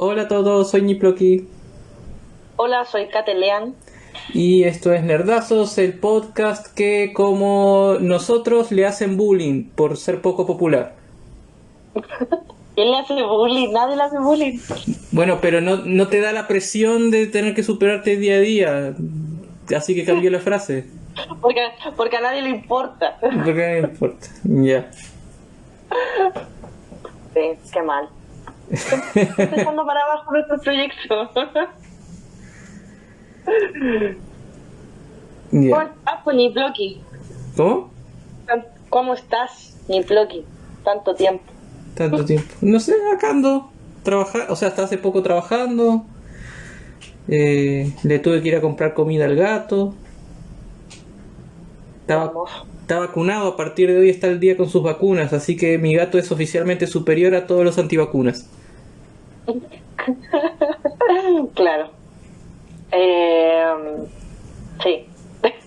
Hola a todos, soy Niploki Hola, soy Katelean. y esto es Nerdazos, el podcast que como nosotros le hacen bullying por ser poco popular. ¿Quién le hace bullying? Nadie le hace bullying. Bueno, pero no te da la presión de tener que superarte día a día, así que cambió la frase. Porque a nadie le importa. Porque no me importa, ya. Sí, qué mal. Empezando para abajo nuestro proyecto. ¿Cómo Ya. estás, pues, Niploki? ¿Cómo? ¿Cómo estás, Niploki? Tanto tiempo. Tanto tiempo. No sé, acá ando. Trabajar, o sea, hasta hace poco trabajando. Le tuve que ir a comprar comida al gato. Está, Hermoso. está vacunado, a partir de hoy está al día con sus vacunas, así que mi gato es oficialmente superior a todos los antivacunas. Claro. Sí.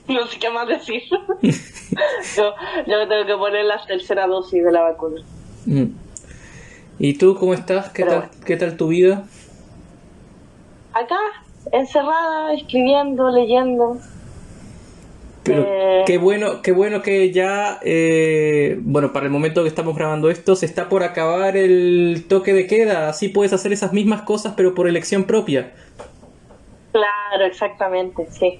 No sé qué más decir. Yo me tengo que poner la tercera dosis de la vacuna. Mm. ¿Y tú cómo estás? Pero bueno. ¿Qué tal tu vida? Acá, encerrada, escribiendo, leyendo. Pero Eh, qué bueno que ya, bueno, para el momento que estamos grabando esto, se está por acabar el toque de queda, así puedes hacer esas mismas cosas pero por elección propia. claro, exactamente, sí.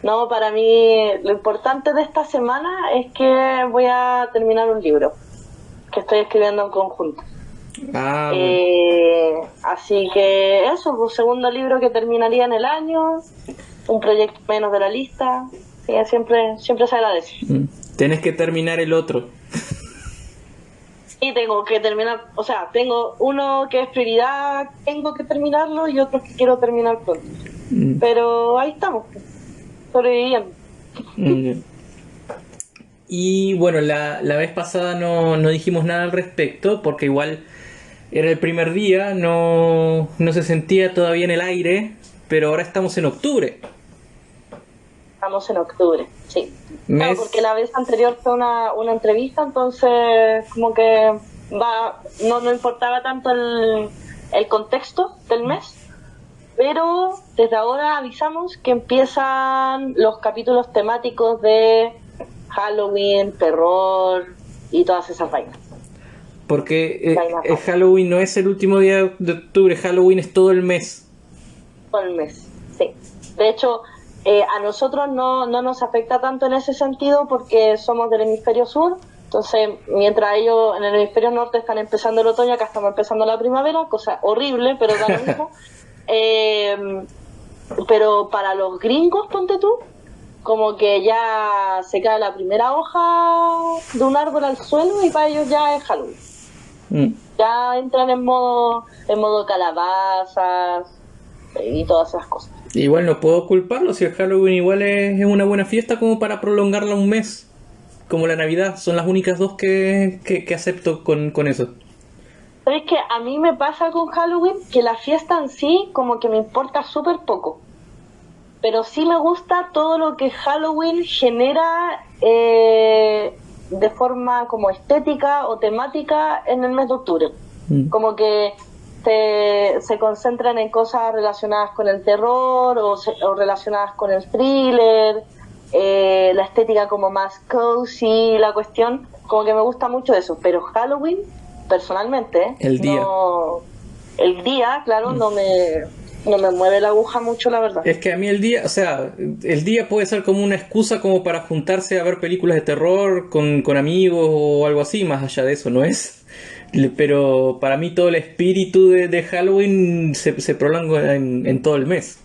No, para mí lo importante de esta semana es que voy a terminar un libro que estoy escribiendo en conjunto. Ah, bueno. Así que eso, pues segundo libro que terminaría en el año, un proyecto menos de la lista. Sí, siempre se agradece. Mm. Tenés que terminar el otro. Y tengo que terminar, o sea, tengo uno que es prioridad, tengo que terminarlo y otro que quiero terminar pronto. Mm. Pero ahí estamos, sobreviviendo. Mm. Y bueno, la vez pasada no dijimos nada al respecto, porque igual era el primer día, no se sentía todavía en el aire, pero ahora estamos en octubre. Estamos en octubre, sí. Claro, porque Mes. la vez anterior fue una entrevista, entonces como que no importaba tanto el contexto del mes, pero desde ahora avisamos que empiezan los capítulos temáticos de Halloween, terror y todas esas vainas. Porque Vainas raras, Halloween no es el último día de octubre, Halloween es todo el mes. todo el mes, sí. De hecho, a nosotros no nos afecta tanto en ese sentido porque somos del hemisferio sur, entonces mientras ellos en el hemisferio norte están empezando el otoño, acá estamos empezando la primavera, cosa horrible, pero da lo mismo. Eh, pero para los gringos, ponte tú, como que ya se cae la primera hoja de un árbol al suelo y para ellos ya es Halloween. Mm. Ya entran en modo calabazas y todas esas cosas. Igual no puedo culparlo, si el Halloween igual es una buena fiesta como para prolongarla un mes. Como la Navidad, son las únicas dos que acepto con eso. ¿Sabes que a mí me pasa con Halloween? Que la fiesta en sí como que me importa súper poco. Pero sí me gusta todo lo que Halloween genera de forma como estética o temática en el mes de octubre. Mm. Como que se concentran en cosas relacionadas con el terror o relacionadas con el thriller, la estética como más cozy, la cuestión, como que me gusta mucho eso. Pero Halloween, personalmente, El día. no, el día, claro, no me mueve la aguja mucho, la verdad. Es que a mí el día, o sea, el día puede ser como una excusa como para juntarse a ver películas de terror con amigos o algo así, más allá de eso no es. Pero para mí todo el espíritu de Halloween se prolonga en todo el mes.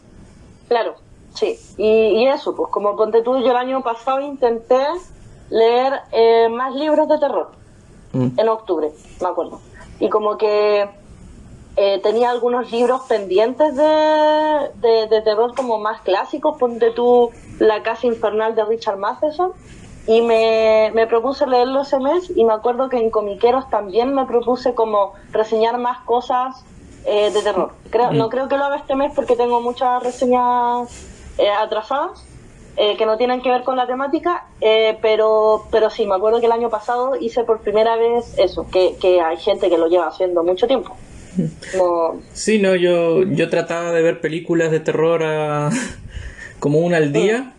Claro, sí. Y eso, pues como ponte tú, yo el año pasado intenté leer más libros de terror Mm. en octubre, me acuerdo. Y como que tenía algunos libros pendientes de terror como más clásicos, ponte tú La Casa Infernal de Richard Matheson, y me propuse leerlo ese mes, y me acuerdo que en Comiqueros también me propuse como reseñar más cosas de terror. No Mm. creo que lo haga este mes porque tengo muchas reseñas atrasadas, que no tienen que ver con la temática, pero sí, me acuerdo que el año pasado hice por primera vez eso, que hay gente que lo lleva haciendo mucho tiempo. No, Sí, no, yo trataba de ver películas de terror como una al día,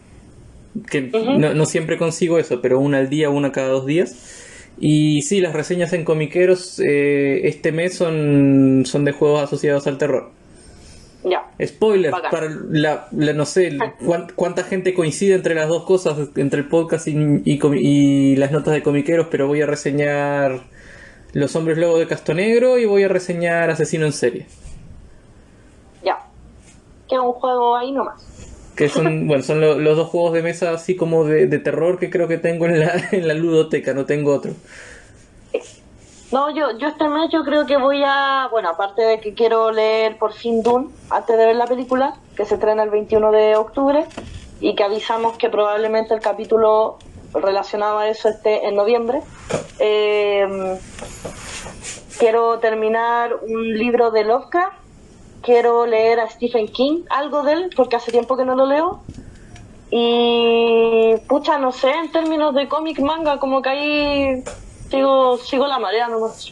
que ujú, no siempre consigo eso, pero una al día, una cada 2 días. Y sí, las reseñas en Comiqueros este mes son de juegos asociados al terror. ya, Spoilers, bacán. para no sé cuánta gente coincide entre las dos cosas, entre el podcast y las notas de Comiqueros, pero voy a reseñar Los Hombres Lobo de Castonegro y voy a reseñar Asesino en Serie. Ya, queda un juego ahí nomás. Que son, bueno, son los dos juegos de mesa así como de terror que creo que tengo en en la ludoteca, no tengo otro. No, yo este mes yo creo que voy a, bueno, aparte de que quiero leer por fin Dune antes de ver la película, que se estrena el 21 de octubre, y que avisamos que probablemente el capítulo relacionado a eso esté en noviembre. Eh, Quiero terminar un libro de Lovecraft, quiero leer a Stephen King, algo de él, porque hace tiempo que no lo leo. Y pucha, no sé, en términos de cómic manga, como que ahí sigo la marea nomás.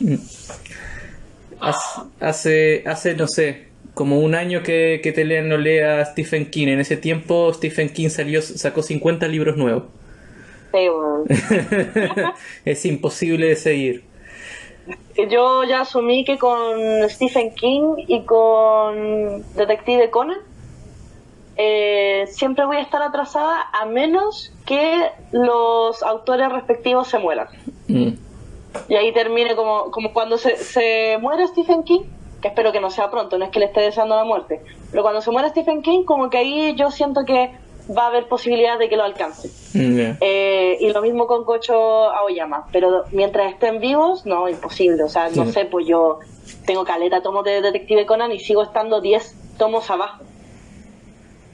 Hace, no sé, como un año que te lean no lea Stephen King. En ese tiempo Stephen King sacó 50 libros nuevos. Sí, bueno. Es imposible de seguir. Yo ya asumí que con Stephen King y con Detective Conan siempre voy a estar atrasada a menos que los autores respectivos se mueran. Mm. Y ahí termine como cuando se muere Stephen King, que espero que no sea pronto, no es que le esté deseando la muerte, pero cuando se muere Stephen King, como que ahí yo siento que va a haber posibilidad de que lo alcance. Yeah. Y lo mismo con Kocho Aoyama, pero mientras estén vivos, no, imposible. O sea, no Sí. sé, pues yo tengo caleta tomos de Detective Conan y sigo estando 10 tomos abajo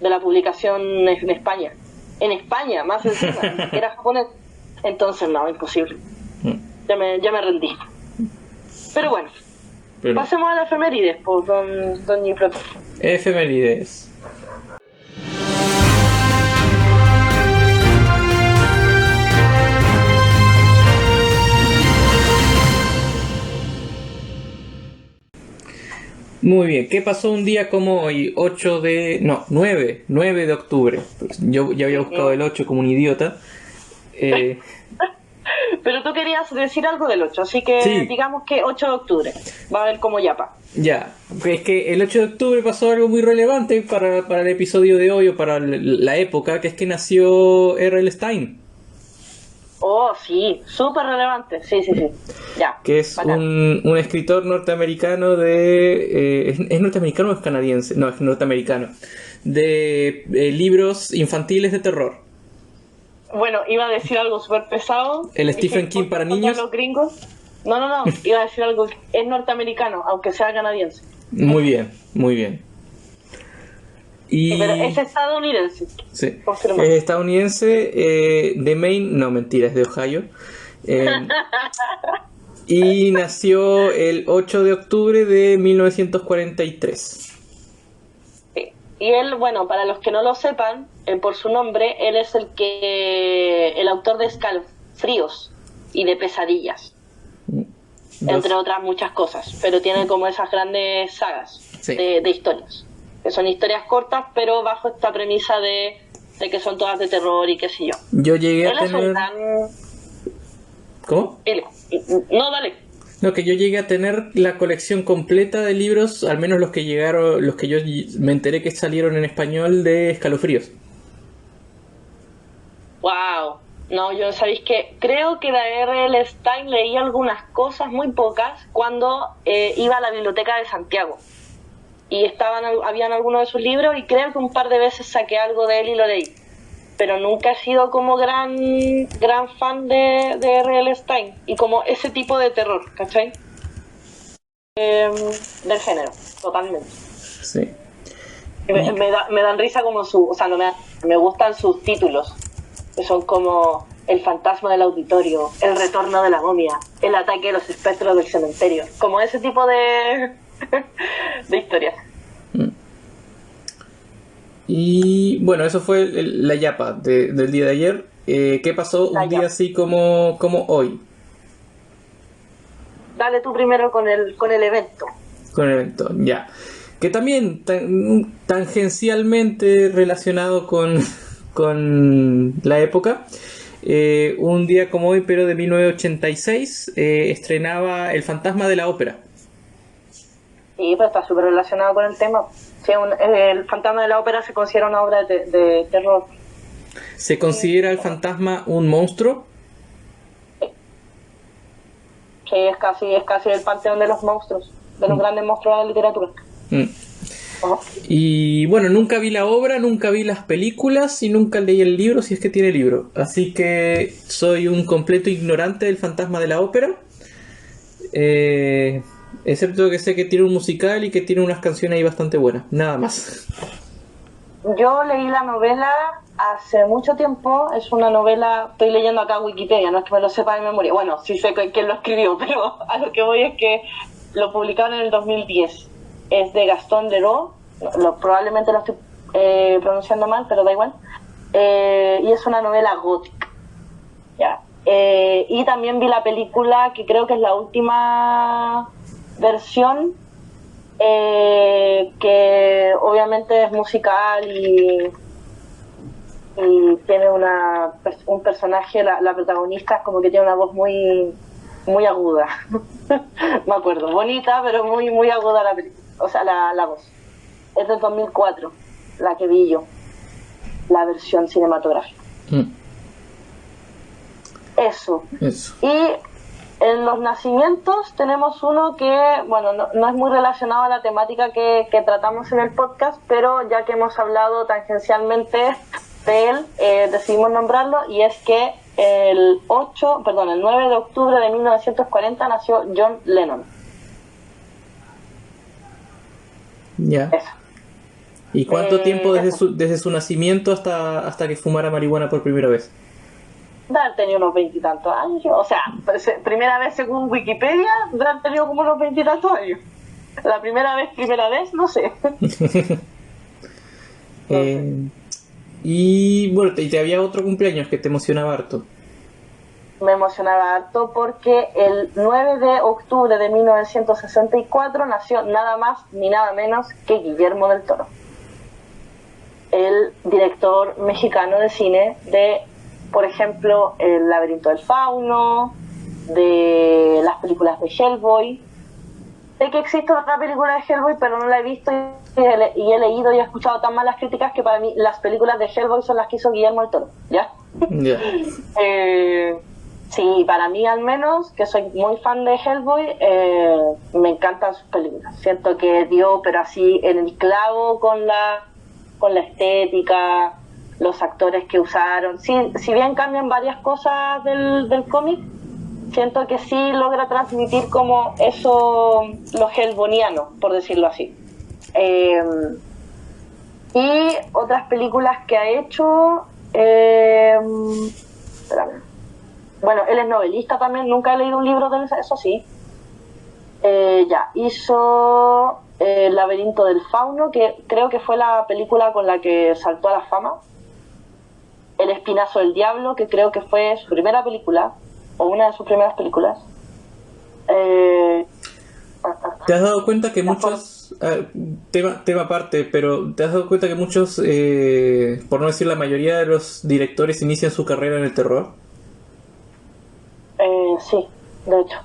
de la publicación en España. En España, más encima, ni siquiera japonés. Entonces, no, imposible. Ya me rendí. Pero bueno, Pero pasemos a la efemérides, pues, don Nipro. efemérides. Muy bien, ¿qué pasó un día como hoy? 9 de octubre. Pues yo ya había buscado el 8 como un idiota. Eh, Pero tú querías decir algo del 8, así que sí, digamos que 8 de octubre. Va a ver como yapa. ya. Es que el 8 de octubre pasó algo muy relevante para el episodio de hoy o para la época, que es que nació R.L. Stein, Oh, sí, súper relevante. Sí, sí, sí. Ya, que es bacán. un escritor norteamericano de... ¿es norteamericano o es canadiense? No, es norteamericano. De libros infantiles de terror. Bueno, iba a decir algo súper pesado. El Dije, Stephen King ¿por qué para apoyan niños. los gringos? No. Iba a decir algo que es norteamericano, aunque sea canadiense. Muy bien, muy bien. Sí, pero es Y... estadounidense. Sí. Confirma. Es estadounidense, de Maine, no mentira, es de Ohio. Eh, y nació el 8 de octubre de 1943. Sí. Y él, bueno, para los que no lo sepan, por su nombre, él es el autor de Escalofríos y de Pesadillas, entre otras muchas cosas, pero tiene como esas grandes sagas Sí. de historias, que son historias cortas, pero bajo esta premisa de que son todas de terror y qué sé yo. Yo llegué a Él es un tener... gran... ¿Cómo? No, dale. No, que yo llegué a tener la colección completa de libros, al menos los que llegaron, los que yo me enteré que salieron en español de Escalofríos. Wow. No, yo sabéis que creo que de R.L. Stein leí algunas cosas, muy pocas, cuando iba a la biblioteca de Santiago. Y habían algunos de sus libros y creo que un par de veces saqué algo de él y lo leí. Pero nunca he sido como gran fan de R.L. Stein y como ese tipo de terror, ¿cachai? Del género, totalmente. Sí. Me dan risa como o sea, no me gustan sus títulos, que son como El fantasma del auditorio, El retorno de la momia, El ataque de los espectros del cementerio, como ese tipo de de historias. Y bueno, eso fue la yapa del día de ayer. ¿Qué pasó La un día yapa. así como hoy? Dale tú primero con el evento. Con el Eventón, ya. Que también tangencialmente relacionado con la época. Un día como hoy, pero de 1986, estrenaba El fantasma de la ópera. Sí, pues está súper relacionado con el tema. Sí, el fantasma de la ópera se considera una obra de terror. ¿Se considera el fantasma un monstruo? Sí, es casi el panteón de los monstruos, de los grandes monstruos de la literatura. Mm. Ajá. Y bueno, nunca vi la obra, nunca vi las películas y nunca leí el libro, si es que tiene libro. Así que soy un completo ignorante del fantasma de la ópera. Excepto que sé que tiene un musical y que tiene unas canciones ahí bastante buenas. Nada más. Yo leí la novela hace mucho tiempo, es una novela, estoy leyendo acá Wikipedia, no es que me lo sepa de memoria, bueno, sí sé quién lo escribió, pero a lo que voy es que lo publicaron en el 2010. Es de Gaston Leroux, probablemente lo estoy pronunciando mal, pero da igual, y es una novela gótica. Ya. Y también vi la película, que creo que es la última versión, que obviamente es musical y tiene un personaje, la protagonista es como que tiene una voz muy, muy aguda. Me acuerdo, bonita, pero muy, muy aguda la película, o sea, la voz. Es del 2004, la que vi yo, la versión cinematográfica. Eso. Y en los nacimientos tenemos uno que, bueno, no es muy relacionado a la temática que tratamos en el podcast, pero ya que hemos hablado tangencialmente de él, decidimos nombrarlo, y es que el 9 de octubre de 1940 nació John Lennon. Ya. Eso. ¿Y cuánto tiempo desde su nacimiento hasta que fumara marihuana por primera vez? Tenía unos 20 y tantos años, o sea, primera vez según Wikipedia, han tenido como unos 20 y tantos años. La primera vez, no sé. Y bueno, ¿te había otro cumpleaños que te emocionaba harto? Me emocionaba harto porque el 9 de octubre de 1964 nació nada más ni nada menos que Guillermo del Toro, el director mexicano de cine de, por ejemplo, El laberinto del fauno, de las películas de Hellboy. Sé que existe otra película de Hellboy, pero no la he visto y he leído y he escuchado tan malas críticas que para mí las películas de Hellboy son las que hizo Guillermo del Toro, ¿ya? Yeah. Sí, para mí al menos, que soy muy fan de Hellboy, me encantan sus películas. Siento que dio, pero así en el clavo con la estética, los actores que usaron. Sí, si bien cambian varias cosas del cómic, siento que sí logra transmitir como eso, lo hellboniano, por decirlo así. Y otras películas que ha hecho, espérame. Bueno, él es novelista también, nunca he leído un libro de él, eso sí. Hizo El laberinto del fauno, que creo que fue la película con la que saltó a la fama. El espinazo del diablo, que creo que fue su primera película, o una de sus primeras películas. ¿Te has dado cuenta que muchos, tema aparte, pero te has dado cuenta que muchos, por no decir la mayoría de los directores inician su carrera en el terror? Sí, de hecho.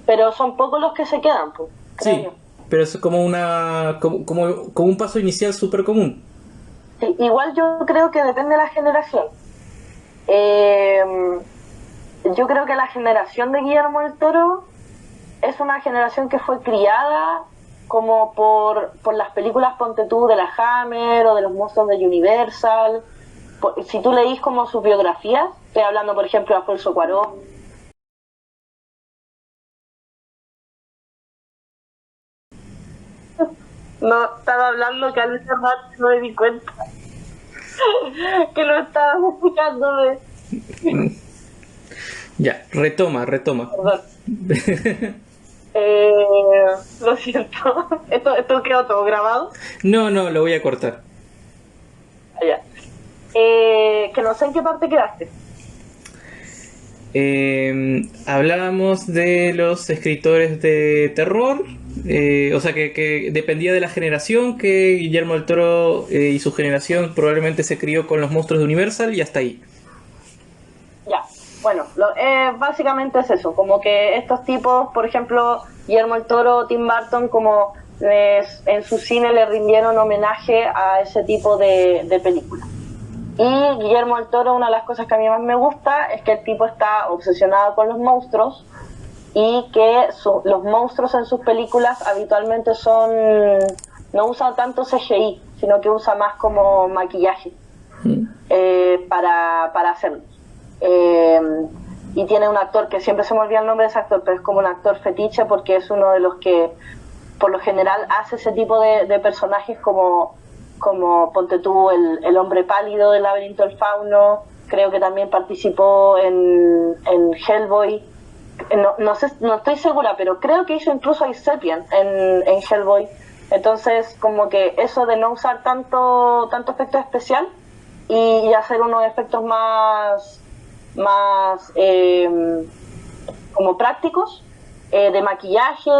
Pero son pocos los que se quedan, pues. Sí, pero es como como un paso inicial súper común. Sí, igual yo creo que depende de la generación. Yo creo que la generación de Guillermo del Toro es una generación que fue criada como por las películas, ponte tú, de la Hammer o de los monstruos de Universal. Si tú leís como sus biografías, estoy hablando por ejemplo de Alfonso Cuarón. No, estaba hablando que al cerrar no me di cuenta que lo estabas escuchando. Ya, retoma. Perdón. Lo siento. ¿Esto quedó todo grabado? No, lo voy a cortar. Ya. Que no sé en qué parte quedaste. Hablábamos de los escritores de terror O sea, que dependía de la generación, que Guillermo del Toro y su generación probablemente se crió con los monstruos de Universal y hasta ahí. Ya, bueno, básicamente es eso, como que estos tipos, por ejemplo, Guillermo del Toro, Tim Burton, como en su cine le rindieron homenaje a ese tipo de películas. Y Guillermo del Toro, una de las cosas que a mí más me gusta es que el tipo está obsesionado con los monstruos y que los monstruos en sus películas habitualmente no usan tanto CGI, sino que usa más como maquillaje para hacerlo. Y tiene un actor que siempre se me olvida el nombre de ese actor, pero es como un actor fetiche porque es uno de los que por lo general hace ese tipo de personajes como ponte tú el hombre pálido del laberinto del fauno. Creo que también participó en Hellboy. No sé, no estoy segura, pero creo que hizo incluso a Sapien en Hellboy. Entonces, como que eso de no usar tanto efecto especial y hacer unos efectos más como prácticos, de maquillaje,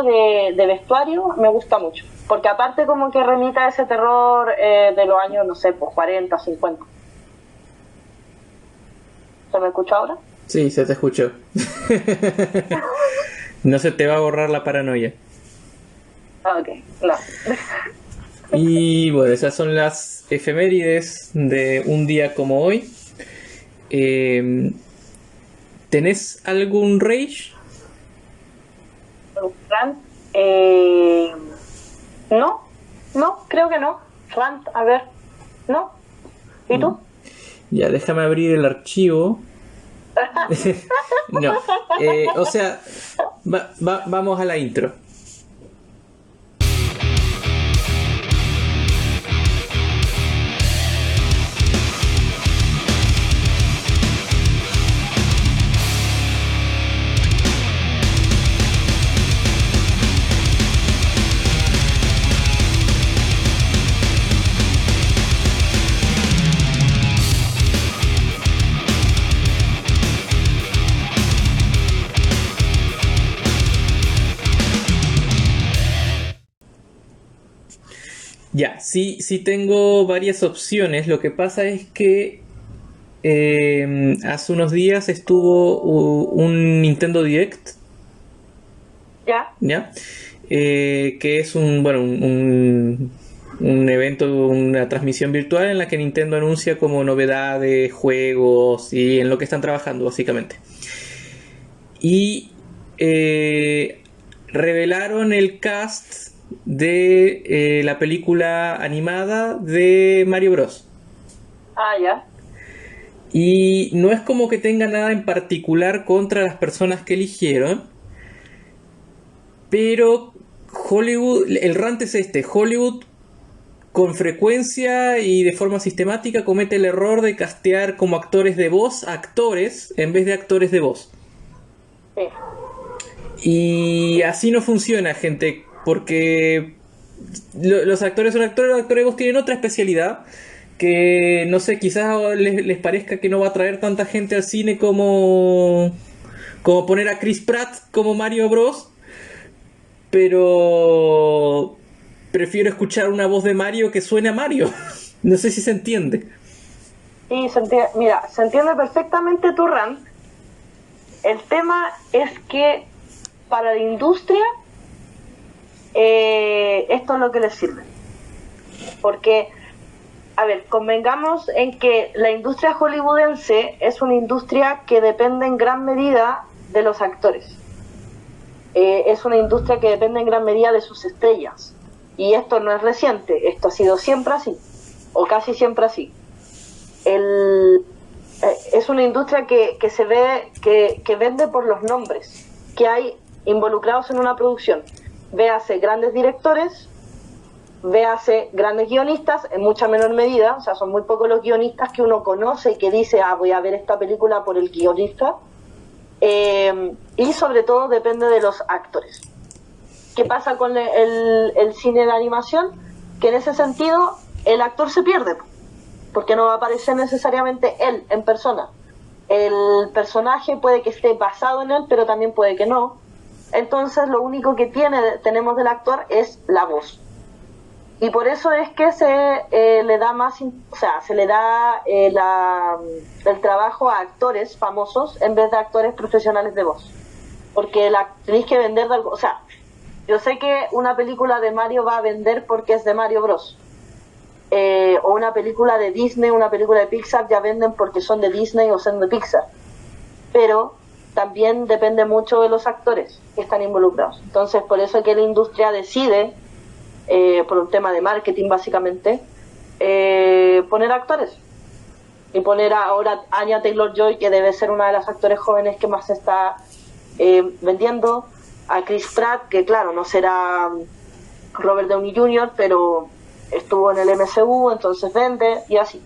de vestuario, me gusta mucho. Porque aparte como que remita a ese terror de los años, no sé, pues 40, 50. ¿Se me escucha ahora? Sí, se te escuchó. No se te va a borrar la paranoia. Ok, no. Y bueno, esas son las efemérides de un día como hoy. ¿Tenés algún rage? Rant, no, creo que no. Rant, a ver, no. ¿Y tú? Ya, déjame abrir el archivo. No, o sea, vamos a la intro. Ya, sí tengo varias opciones. Lo que pasa es que hace unos días estuvo un Nintendo Direct, ¿Ya? ¿ya? Que es un evento, una transmisión virtual en la que Nintendo anuncia como novedades, juegos y en lo que están trabajando básicamente. Y revelaron el cast de la película animada de Mario Bros. Ah, ya. Y no es como que tenga nada en particular contra las personas que eligieron, pero Hollywood, el rant es este: Hollywood con frecuencia y de forma sistemática comete el error de castear como actores de voz actores en vez de actores de voz. Sí. Y así no funciona, gente, porque los actores son actores, los actores de voz tienen otra especialidad que, no sé, quizás les parezca que no va a traer tanta gente al cine como poner a Chris Pratt como Mario Bros, pero prefiero escuchar una voz de Mario que suene a Mario. No sé si se entiende. Sí, mira, se entiende perfectamente tu rant. El tema es que para la industria esto es lo que les sirve. Porque, a ver, convengamos en que la industria hollywoodense es una industria que depende en gran medida de los actores. Es una industria que depende en gran medida de sus estrellas. Y esto no es reciente, esto ha sido siempre así, o casi siempre así. Es una industria que se ve, que vende por los nombres que hay involucrados en una producción. Véase grandes directores, véase grandes guionistas, en mucha menor medida, o sea, son muy pocos los guionistas que uno conoce y que dice, voy a ver esta película por el guionista. Y sobre todo depende de los actores. ¿Qué pasa con el cine de animación? Que en ese sentido el actor se pierde, porque no va a aparecer necesariamente él en persona. El personaje puede que esté basado en él, pero también puede que no. entonces lo único que tenemos del actor es la voz. Y por eso es que se le da más, o sea, se le da el trabajo a actores famosos en vez de actores profesionales de voz. Porque tenéis que vender de algo. O sea, yo sé que una película de Mario va a vender porque es de Mario Bros. O una película de Disney, una película de Pixar ya venden porque son de Disney o son de Pixar. Pero también depende mucho de los actores que están involucrados. Entonces, por eso es que la industria decide, por un tema de marketing básicamente, poner actores. Y poner ahora a Anya Taylor-Joy, que debe ser una de las actores jóvenes que más se está vendiendo, a Chris Pratt, que claro, no será Robert Downey Jr., pero estuvo en el MCU, entonces vende, y así.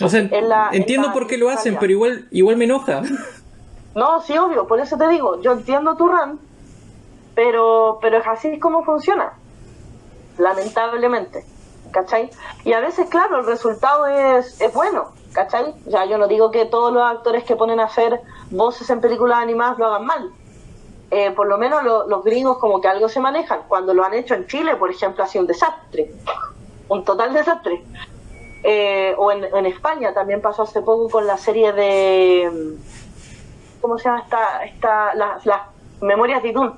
O sea, entiendo por qué lo hacen, pero igual me enoja. No, sí, obvio, por eso te digo, yo entiendo tu rant, pero es así como funciona, lamentablemente, ¿cachai? Y a veces, claro, el resultado es bueno, ¿cachai? O sea, yo no digo que todos los actores que ponen a hacer voces en películas animadas lo hagan mal. Por lo menos los gringos como que algo se manejan. Cuando lo han hecho en Chile, por ejemplo, ha sido un desastre, un total desastre. O en España también pasó hace poco con la serie de... ¿Cómo se llama las Memorias de Idún?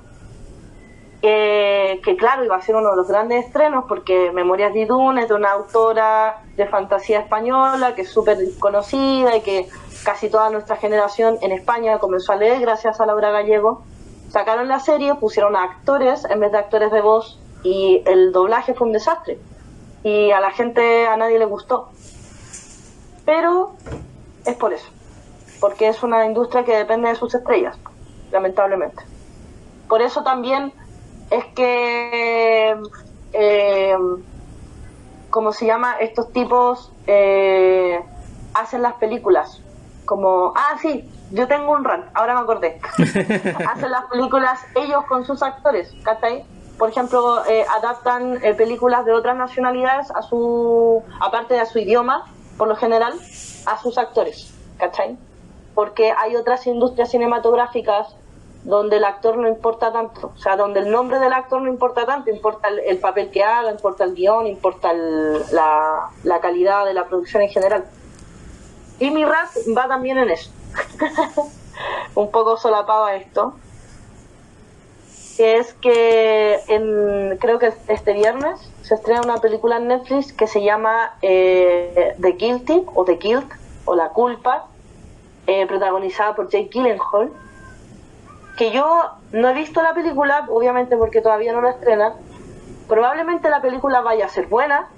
Que claro, iba a ser uno de los grandes estrenos porque Memorias de Idún es de una autora de fantasía española que es súper conocida y que casi toda nuestra generación en España comenzó a leer gracias a Laura Gallego. Sacaron la serie, pusieron a actores en vez de actores de voz y el doblaje fue un desastre. Y a la gente, a nadie le gustó. Pero es por eso. Porque es una industria que depende de sus estrellas, lamentablemente. Por eso también es que, ¿cómo se llama? Estos tipos hacen las películas. Como, sí, yo tengo un rant, ahora me acordé. Hacen las películas ellos con sus actores, ¿cachai? Por ejemplo, adaptan películas de otras nacionalidades aparte de a su idioma, por lo general, a sus actores, ¿cachai? Porque hay otras industrias cinematográficas donde el actor no importa tanto, o sea, donde el nombre del actor no importa tanto, importa el papel que haga, importa el guión, importa la calidad de la producción en general. Y mi rap va también en eso. Un poco solapado a esto. Que es que creo que este viernes se estrena una película en Netflix que se llama The Guilty o The Guilt o La Culpa, protagonizada por Jake Gyllenhaal, que yo no he visto la película, obviamente porque todavía no la estrenan. Probablemente la película vaya a ser buena.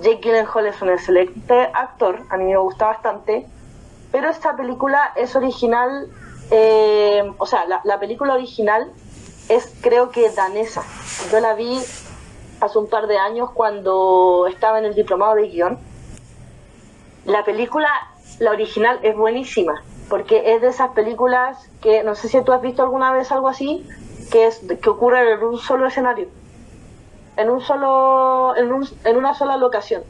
Jake Gyllenhaal es un excelente actor, a mí me gusta bastante, pero esta película es original, o sea, la película original es, creo que, danesa. Yo la vi hace un par de años cuando estaba en el diplomado de guión. La película, la original, es buenísima, porque es de esas películas que, no sé si tú has visto alguna vez algo así, que ocurre en un solo escenario, en una sola locación.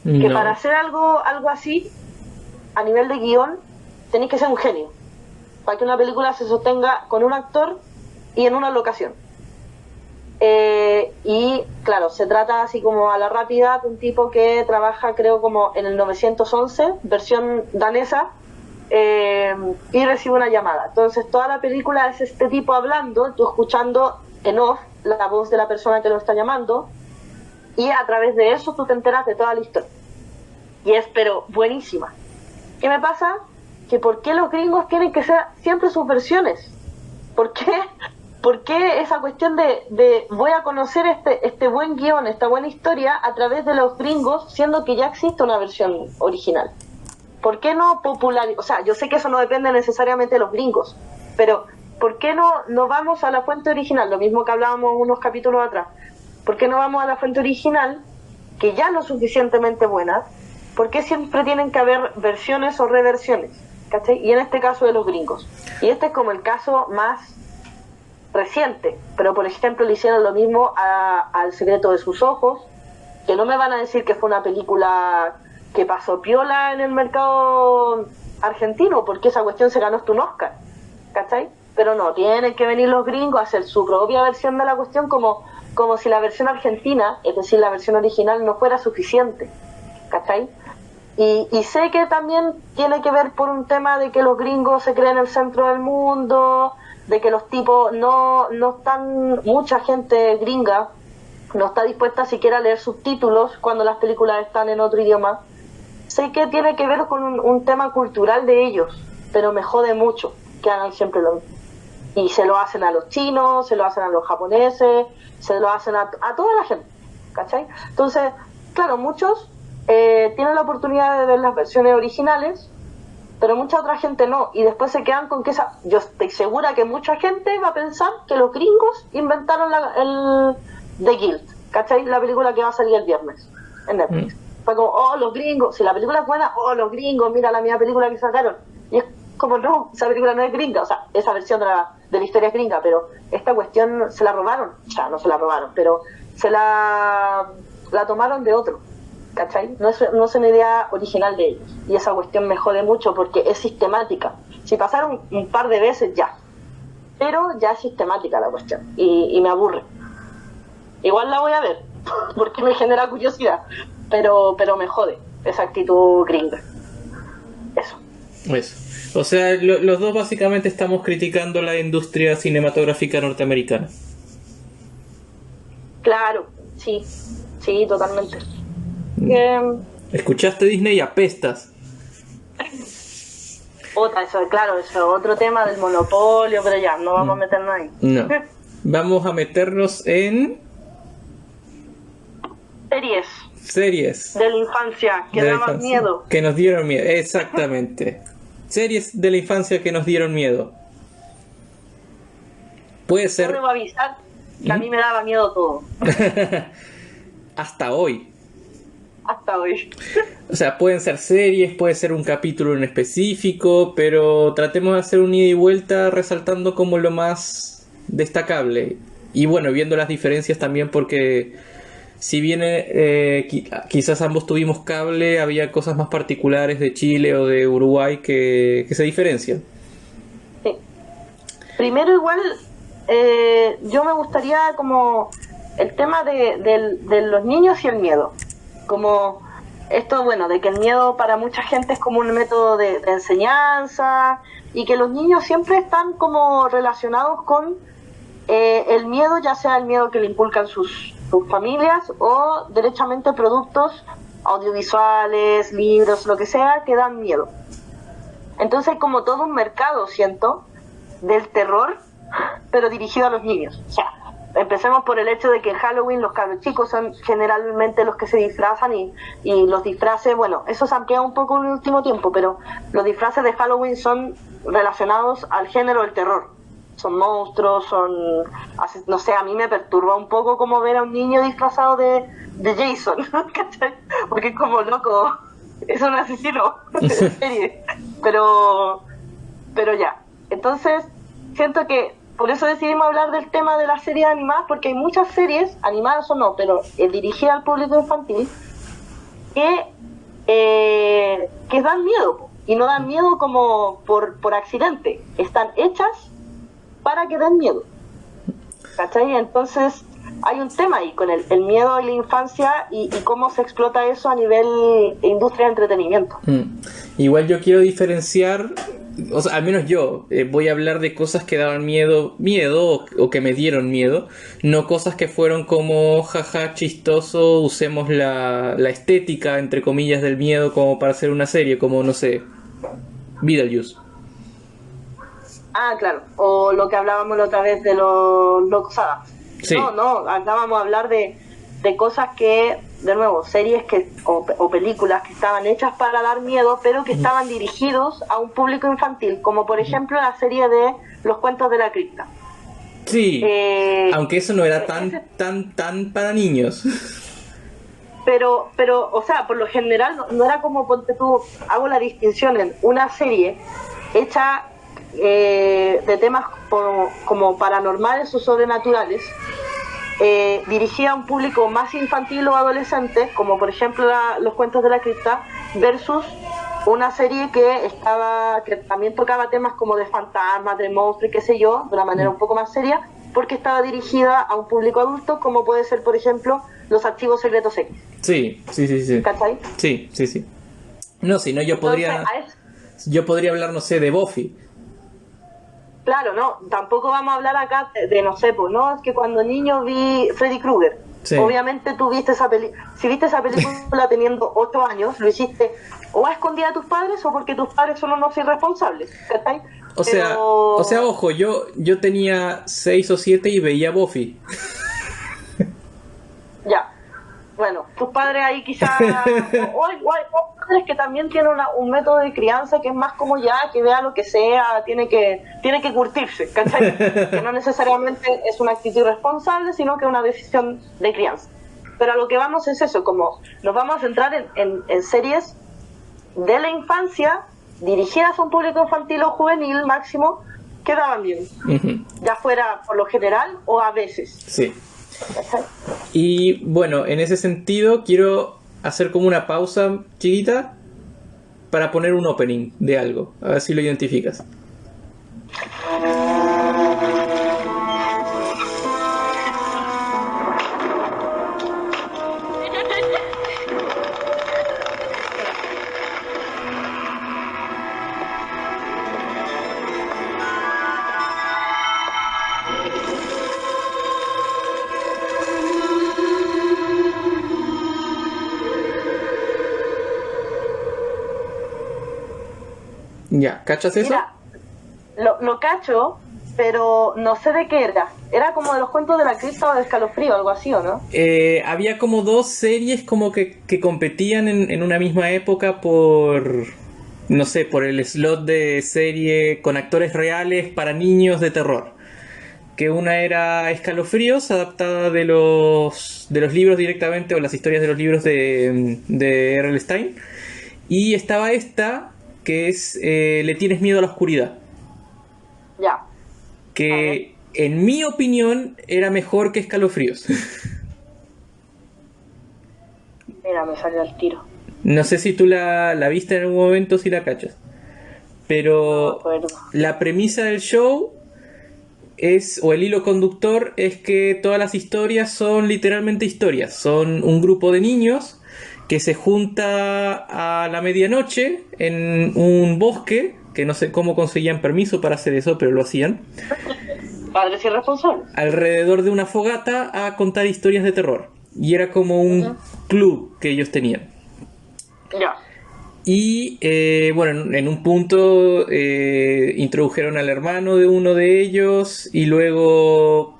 No. Que para hacer algo así, a nivel de guión, tenéis que ser un genio, para que una película se sostenga con un actor y en una locación. Y claro, se trata así como a la rápida de un tipo que trabaja, creo, como en el 911, versión danesa, y recibe una llamada. Entonces toda la película es este tipo hablando, tú escuchando en off la voz de la persona que lo está llamando, y a través de eso tú te enteras de toda la historia. Y es, pero buenísima. ¿Qué me pasa? Que ¿por qué los gringos tienen que ser siempre sus versiones? ¿Por qué? ¿Por qué esa cuestión de voy a conocer este buen guión, esta buena historia a través de los gringos, siendo que ya existe una versión original? ¿Por qué no popularizar? O sea, yo sé que eso no depende necesariamente de los gringos, pero ¿por qué no vamos a la fuente original? Lo mismo que hablábamos unos capítulos atrás. ¿Por qué no vamos a la fuente original, que ya no es suficientemente buena? ¿Por qué siempre tienen que haber versiones o reversiones? ¿Cachai? Y en este caso de los gringos. Y este es como el caso más reciente, pero por ejemplo le hicieron lo mismo al Secreto de sus ojos, que no me van a decir que fue una película que pasó piola en el mercado argentino, porque esa cuestión se ganó hasta un Oscar, ¿cachai? pero no, tienen que venir los gringos a hacer su propia versión de la cuestión, como si la versión argentina, es decir, la versión original, no fuera suficiente, ¿cachai? Y sé que también tiene que ver por un tema de que los gringos se creen el centro del mundo, de que los tipos no están, mucha gente gringa no está dispuesta siquiera a leer subtítulos cuando las películas están en otro idioma. Sé que tiene que ver con un tema cultural de ellos, pero me jode mucho que hagan siempre lo mismo. Y se lo hacen a los chinos, se lo hacen a los japoneses, se lo hacen a toda la gente, ¿cachai? Entonces, claro, muchos tienen la oportunidad de ver las versiones originales, pero mucha otra gente no, y después se quedan con que yo estoy segura que mucha gente va a pensar que los gringos inventaron el The Guild, ¿cachai? La película que va a salir el viernes en Netflix. Fue como, oh, los gringos, si la película es buena, oh, los gringos, mira la misma película que sacaron. Y es como, no, esa película no es gringa, o sea, esa versión de la historia es gringa, pero esta cuestión se la robaron, o sea, no se la robaron, pero se la tomaron de otro, ¿cachai? No es una idea original de ellos, y esa cuestión me jode mucho porque es sistemática. Si pasaron un par de veces ya, pero ya es sistemática la cuestión, y me aburre. Igual la voy a ver, porque me genera curiosidad, pero me jode esa actitud gringa. Eso. O sea, los dos básicamente estamos criticando la industria cinematográfica norteamericana. Claro, sí, totalmente. ¿Escuchaste Disney? Apestas. Eso es otro tema del monopolio, pero ya, no vamos a meternos ahí. No. Vamos a meternos en... Series. De la infancia, que daban miedo. Que nos dieron miedo, exactamente. Series de la infancia que nos dieron miedo. Puede ser... Yo debo avisar que a mí me daba miedo todo. Hasta hoy. O sea, pueden ser series, puede ser un capítulo en específico, pero tratemos de hacer un ida y vuelta resaltando como lo más destacable. Y bueno, viendo las diferencias también, porque si bien quizás ambos tuvimos cable, había cosas más particulares de Chile o de Uruguay que se diferencian. Sí. Primero igual, yo me gustaría como el tema de los niños y el miedo. Como esto, bueno, de que el miedo para mucha gente es como un método de enseñanza, y que los niños siempre están como relacionados con el miedo, ya sea el miedo que le inculcan sus familias o derechamente productos audiovisuales, libros, lo que sea, que dan miedo. Entonces hay como todo un mercado, siento, del terror, pero dirigido a los niños. O sea, empecemos por el hecho de que en Halloween los cabros chicos son generalmente los que se disfrazan, y los disfraces, bueno, eso se ha ampliado un poco en el último tiempo, pero los disfraces de Halloween son relacionados al género del terror. Son monstruos, no sé, a mí me perturba un poco como ver a un niño disfrazado de Jason, ¿cachai? Porque es como loco, es un asesino en serie, pero ya. Entonces, siento que por eso decidimos hablar del tema de las series animadas, porque hay muchas series, animadas o no, pero dirigidas al público infantil, que dan miedo, y no dan miedo como por accidente, están hechas para que den miedo, ¿cachai? Entonces hay un tema ahí con el miedo y la infancia, y cómo se explota eso a nivel industria de entretenimiento. Igual yo quiero diferenciar, o sea, al menos yo voy a hablar de cosas que daban miedo o que me dieron miedo, no cosas que fueron como jaja, chistoso, usemos la estética entre comillas del miedo como para hacer una serie, como no sé, Beetlejuice. Ah, claro, o lo que hablábamos la otra vez de los Locos Adams. Sí. No, acá vamos a hablar de cosas que, de nuevo, series o películas que estaban hechas para dar miedo, pero que estaban dirigidos a un público infantil, como por ejemplo la serie de Los Cuentos de la Cripta. Sí, aunque eso no era tan para niños. Pero, o sea, por lo general no era como, ponte tú, hago la distinción en una serie hecha de temas como paranormales o sobrenaturales, dirigida a un público más infantil o adolescente, como por ejemplo Los Cuentos de la Cripta, versus una serie que también tocaba temas como de fantasmas, de monstruos y qué sé yo, de una manera un poco más seria, porque estaba dirigida a un público adulto, como puede ser, por ejemplo, Los Archivos Secretos X. Sí, sí, sí, sí. ¿Cachai? Sí, sí, sí. No, si no, Entonces, yo podría hablar, no sé, de Buffy. claro, no, tampoco vamos a hablar acá no sé, pues no, es que cuando niño vi Freddy Krueger, Sí. obviamente tú viste si viste esa película teniendo 8 años, lo hiciste o a escondida de tus padres o porque tus padres son unos irresponsables, ¿cachai? O sea, ojo, yo tenía 6 o 7 y veía Buffy. Ya, bueno, tus padres ahí quizás, o hay padres que también tienen un método de crianza que es más como ya, que vea lo que sea, tiene que curtirse, ¿cachai? Que no necesariamente es una actitud irresponsable, sino que es una decisión de crianza. Pero a lo que vamos es eso, como nos vamos a centrar en series de la infancia, dirigidas a un público infantil o juvenil máximo, que daban bien. Ya fuera por lo general o a veces. Sí. Y bueno, en ese sentido quiero hacer como una pausa chiquita para poner un opening de algo, a ver si lo identificas. Ya, ¿cachas eso? Mira, lo cacho, pero no sé de qué era. Era como de los cuentos de la cripta o de Escalofrío, algo así, ¿o no? Había como dos series como que competían en una misma época por, no sé, por el slot de serie con actores reales para niños de terror. Que una era Escalofríos, adaptada de los libros directamente, o las historias de los libros de R.L. Stein. Y estaba esta, que es Le tienes miedo a la oscuridad. Ya. Que en mi opinión era mejor que Escalofríos. Mira, me salió el tiro. No sé si tú la viste en algún momento, si la cachas. Pero No, la premisa del show es, o el hilo conductor, es que todas las historias son literalmente historias. Son un grupo de niños que se junta a la medianoche en un bosque, que no sé cómo conseguían permiso para hacer eso, pero lo hacían. Padres irresponsables. Alrededor de una fogata a contar historias de terror. Y era como un club que ellos tenían. Ya. Y bueno, en un punto introdujeron al hermano de uno de ellos y luego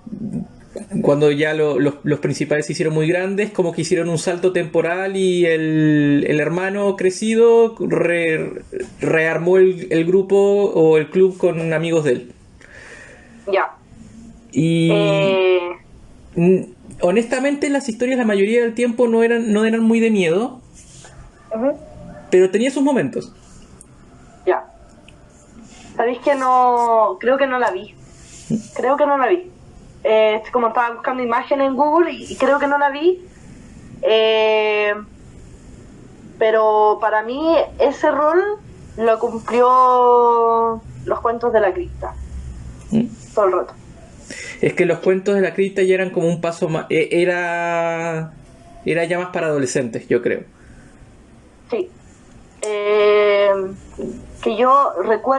cuando ya los principales se hicieron muy grandes, como que hicieron un salto temporal y el hermano crecido rearmó el grupo o el club con amigos de él. Ya. Y honestamente las historias la mayoría del tiempo no eran muy de miedo, pero tenía sus momentos. Ya. ¿Sabéis que no? Creo que no la vi. Como estaba buscando imágenes en Google y creo que no la vi. Pero para mí ese rol lo cumplió Los Cuentos de la Cripta. Todo el rato. Es que los cuentos de la cripta ya eran como un paso más. Era ya más para adolescentes, yo creo. Sí. Que yo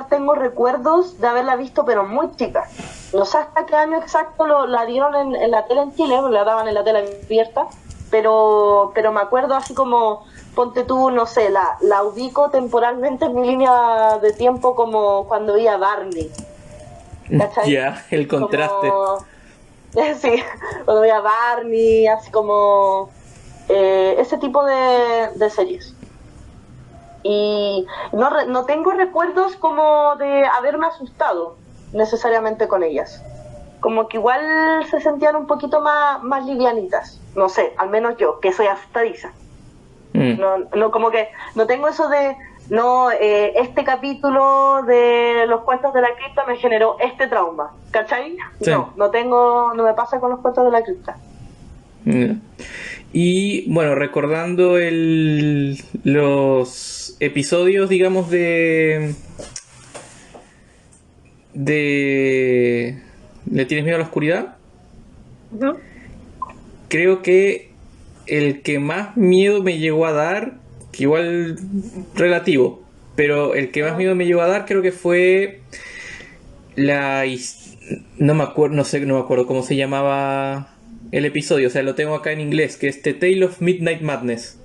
tengo recuerdos de haberla visto, pero muy chica. No sé hasta qué año exacto la dieron en la tele en Chile, la daban en la tele abierta, pero me acuerdo así como, ponte tú, no sé, la ubico temporalmente en mi línea de tiempo como cuando vi a Barney. ¿Cachai? Ya, el contraste. Sí, cuando vi a Barney, así como ese tipo de series. Y no tengo recuerdos como de haberme asustado necesariamente con ellas. Como que igual se sentían un poquito más livianitas. No sé, al menos yo, que soy asustadiza. No, como que no tengo eso de este capítulo de Los Cuentos de la Cripta me generó este trauma, ¿cachai? Sí. No me pasa con Los Cuentos de la Cripta. Y bueno, recordando los episodios, digamos, de ¿Le tienes miedo a la oscuridad? Ujú. Creo que el que más miedo me llegó a dar, que igual relativo, pero el que más miedo me llegó a dar creo que fue no me acuerdo, no me acuerdo cómo se llamaba el episodio, o sea, lo tengo acá en inglés, que es The Tale of Midnight Madness,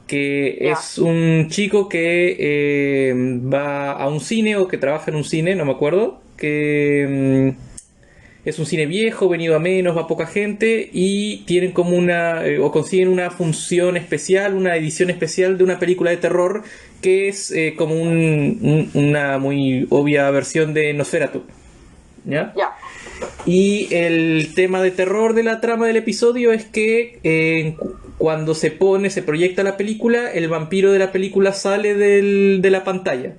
que Ya, es un chico que va a un cine o que trabaja en un cine, no me acuerdo, que es un cine viejo, venido a menos, va poca gente y tienen como o consiguen una función especial, una edición especial de una película de terror que es como una muy obvia versión de Nosferatu, ¿ya? ya, Y el tema de terror de la trama del episodio es que cuando se proyecta la película, el vampiro de la película sale de la pantalla.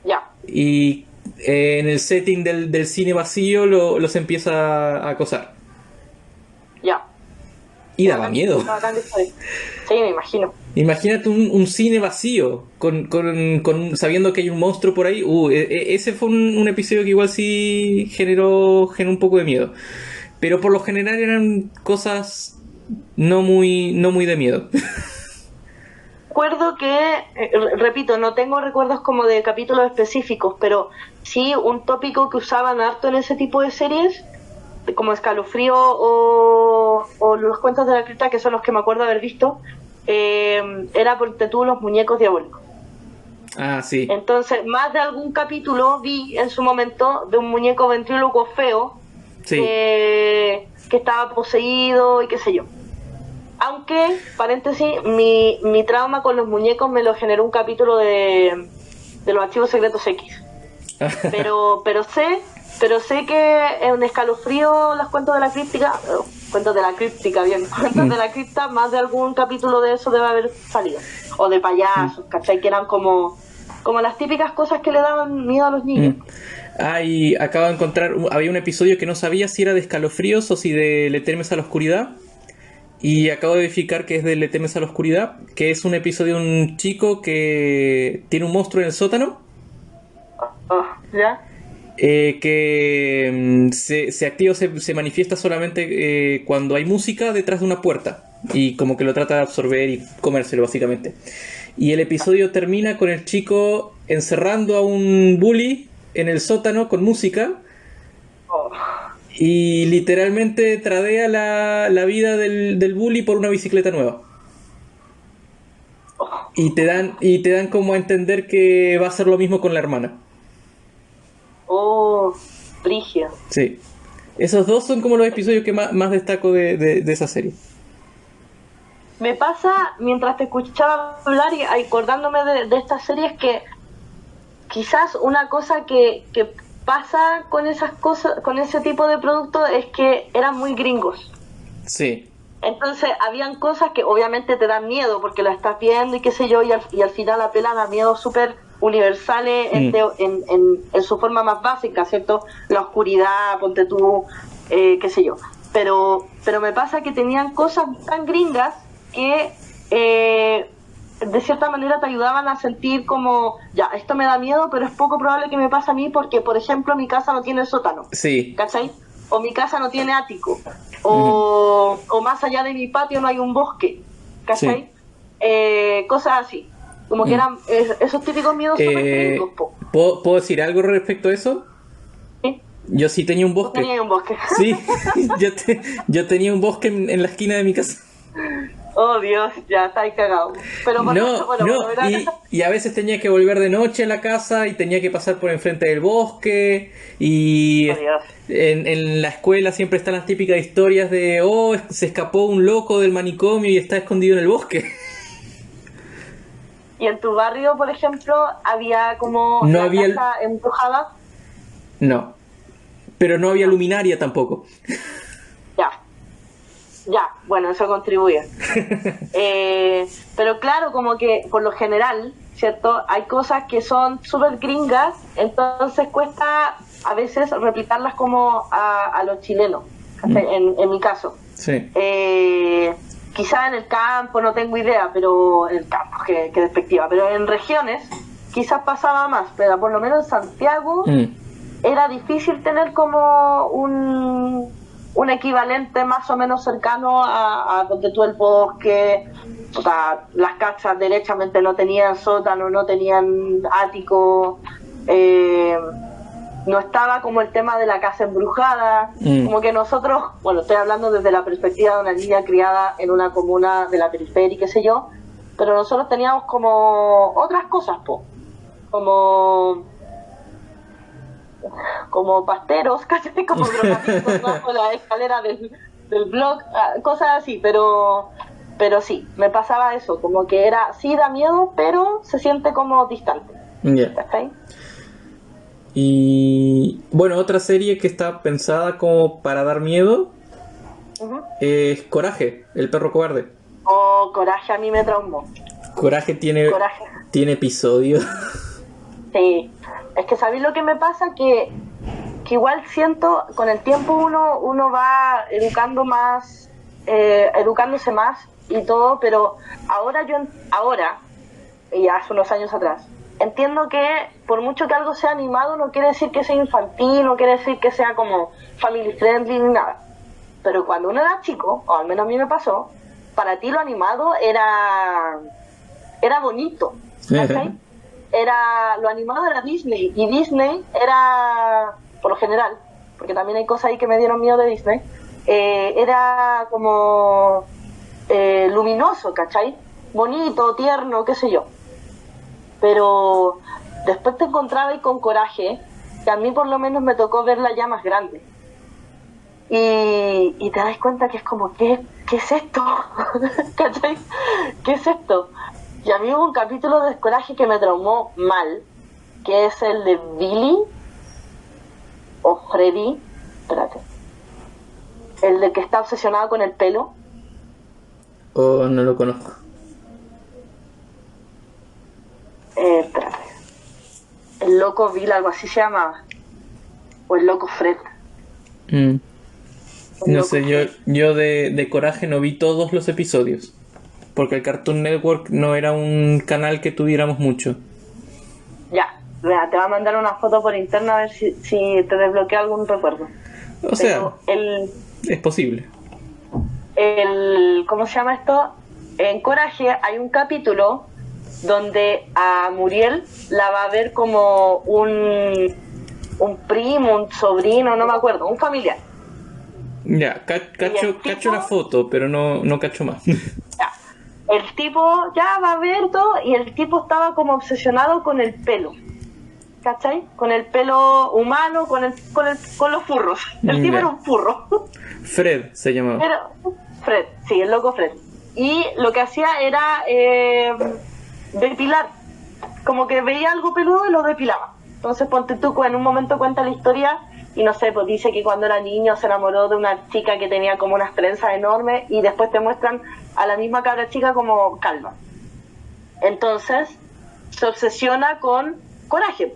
ya, Y en el setting del cine vacío los empieza a acosar. ya. Y daba miedo. Bacán la historia. Sí, me imagino. Imagínate un cine vacío, sabiendo que hay un monstruo por ahí. Ese fue un episodio que igual sí generó un poco de miedo. Pero por lo general eran cosas no muy de miedo. Recuerdo que, repito, no tengo recuerdos como de capítulos específicos, pero sí un tópico que usaban harto en ese tipo de series, como Escalofrío o Los Cuentos de la Cripta, que son los que me acuerdo haber visto, era ponte tú los muñecos diabólicos. Ah, sí. Entonces, más de algún capítulo vi en su momento de un muñeco ventríloco feo Sí. que estaba poseído y qué sé yo. Aunque, paréntesis, mi trauma con los muñecos me lo generó un capítulo de los Archivos Secretos X. Pero sé que en Escalofrío, los cuentos de la críptica, cuentos de la críptica, bien, cuentos de la cripta, más de algún capítulo de eso debe haber salido. O de payasos, ¿cachai? Que eran como las típicas cosas que le daban miedo a los niños. Y acabo de encontrar, había un episodio que no sabía si era de Escalofríos o si de Le temes a la oscuridad. Y acabo de verificar que es de Le temes a la oscuridad, que es un episodio de un chico que tiene un monstruo en el sótano. ¿Ya? Que se activa, se manifiesta solamente cuando hay música detrás de una puerta. Y como que lo trata de absorber y comérselo, básicamente. Y el episodio termina con el chico encerrando a un bully en el sótano con música. Oh. Y literalmente tradea la vida del bully por una bicicleta nueva. Y te dan como a entender que va a hacer lo mismo con la hermana. Oh, brígido. Sí. Esos dos son como los episodios que más destaco de esa serie. Me pasa, mientras te escuchaba hablar y acordándome de estas series, que quizás una cosa que pasa con esas cosas, con ese tipo de productos, es que eran muy gringos. Sí. Entonces habían cosas que obviamente te dan miedo porque lo estás viendo y qué sé yo, y al final apelan a miedos súper universales en su forma más básica, ¿cierto? La oscuridad, ponte tú, qué sé yo. Pero me pasa que tenían cosas tan gringas que de cierta manera te ayudaban a sentir como, ya, esto me da miedo, pero es poco probable que me pase a mí porque, por ejemplo, mi casa no tiene sótano. Sí. ¿Cachai? O mi casa no tiene ático. O más allá de mi patio no hay un bosque. ¿Cachai? Sí. Cosas así. Como que eran esos típicos miedos súper gringos, po. ¿Puedo decir algo respecto a eso? ¿Sí? Yo sí tenía un Tú bosque. tenías un bosque. Sí, yo tenía un bosque en la esquina de mi casa. Oh, Dios, ya estáis cagados. Pero No, y a veces tenía que volver de noche a la casa y tenía que pasar por enfrente del bosque. Y Oh, Dios. en la escuela siempre están las típicas historias de, se escapó un loco del manicomio y está escondido en el bosque. ¿Y en tu barrio, por ejemplo, había como No la había casa embrujada? No, pero no había luminaria tampoco. Ya, bueno, eso contribuye. Pero claro, como que por lo general, ¿cierto? Hay cosas que son súper gringas, entonces cuesta a veces replicarlas como a los chilenos, en mi caso. Sí. quizá en el campo, no tengo idea, pero en el campo, que despectiva, pero en regiones quizás pasaba más, pero por lo menos en Santiago era difícil tener como un equivalente más o menos cercano a donde tú el bosque, o sea, las casas derechamente no tenían sótano, no tenían ático, no estaba como el tema de la casa embrujada, como que nosotros, bueno, estoy hablando desde la perspectiva de una niña criada en una comuna de la periferia y qué sé yo, pero nosotros teníamos como otras cosas, como pasteros, ¿cachai? Como drogadictos bajo la escalera del blog, cosas así, pero sí, me pasaba eso, como que era, sí da miedo, pero se siente como distante, ¿cachai? Y bueno, otra serie que está pensada como para dar miedo es Coraje, el perro cobarde. Oh, Coraje a mí me traumó. Coraje tiene episodios. Sí, es que ¿sabéis lo que me pasa? Que igual siento, con el tiempo uno va educándose más y todo, pero ahora, y hace unos años atrás, entiendo que por mucho que algo sea animado no quiere decir que sea infantil, no quiere decir que sea como family friendly ni nada. Pero cuando uno era chico, o al menos a mí me pasó, para ti lo animado era bonito, ¿okay? Lo animado era Disney, y Disney era, por lo general, porque también hay cosas ahí que me dieron miedo de Disney, era como luminoso, ¿cachai? Bonito, tierno, qué sé yo. Pero después te encontraba ahí con Coraje, que a mí por lo menos me tocó verla ya más grande. Y te das cuenta que es como, ¿qué es esto? ¿Cachai? ¿Qué es esto? Y a mí hubo un capítulo de Coraje que me traumó mal, que es el de Billy o Freddy, espérate, el de que está obsesionado con el pelo. Oh, no lo conozco. Espérate, el loco Bill, algo así se llamaba, o el loco Fred. No sé, yo de Coraje no vi todos los episodios, porque el Cartoon Network no era un canal que tuviéramos mucho. Ya, mira, te voy a mandar una foto por internet a ver si te desbloquea algún recuerdo. O sea, es posible. ¿Cómo se llama esto? En Coraje hay un capítulo donde a Muriel la va a ver como un primo, un sobrino, no me acuerdo, un familiar. Ya, cacho la foto, pero no cacho más. Ya, el tipo ya va a ver todo y el tipo estaba como obsesionado con el pelo, ¿cachai? Con el pelo humano, con los furros. El tipo era un furro. Fred se llamaba. Fred, sí, el loco Fred. Y lo que hacía era depilar, como que veía algo peludo y lo depilaba. Entonces ponte tú, en un momento cuenta la historia y no sé, pues dice que cuando era niño se enamoró de una chica que tenía como unas trenzas enormes y después te muestran a la misma cabra chica como calva. Entonces se obsesiona con Coraje,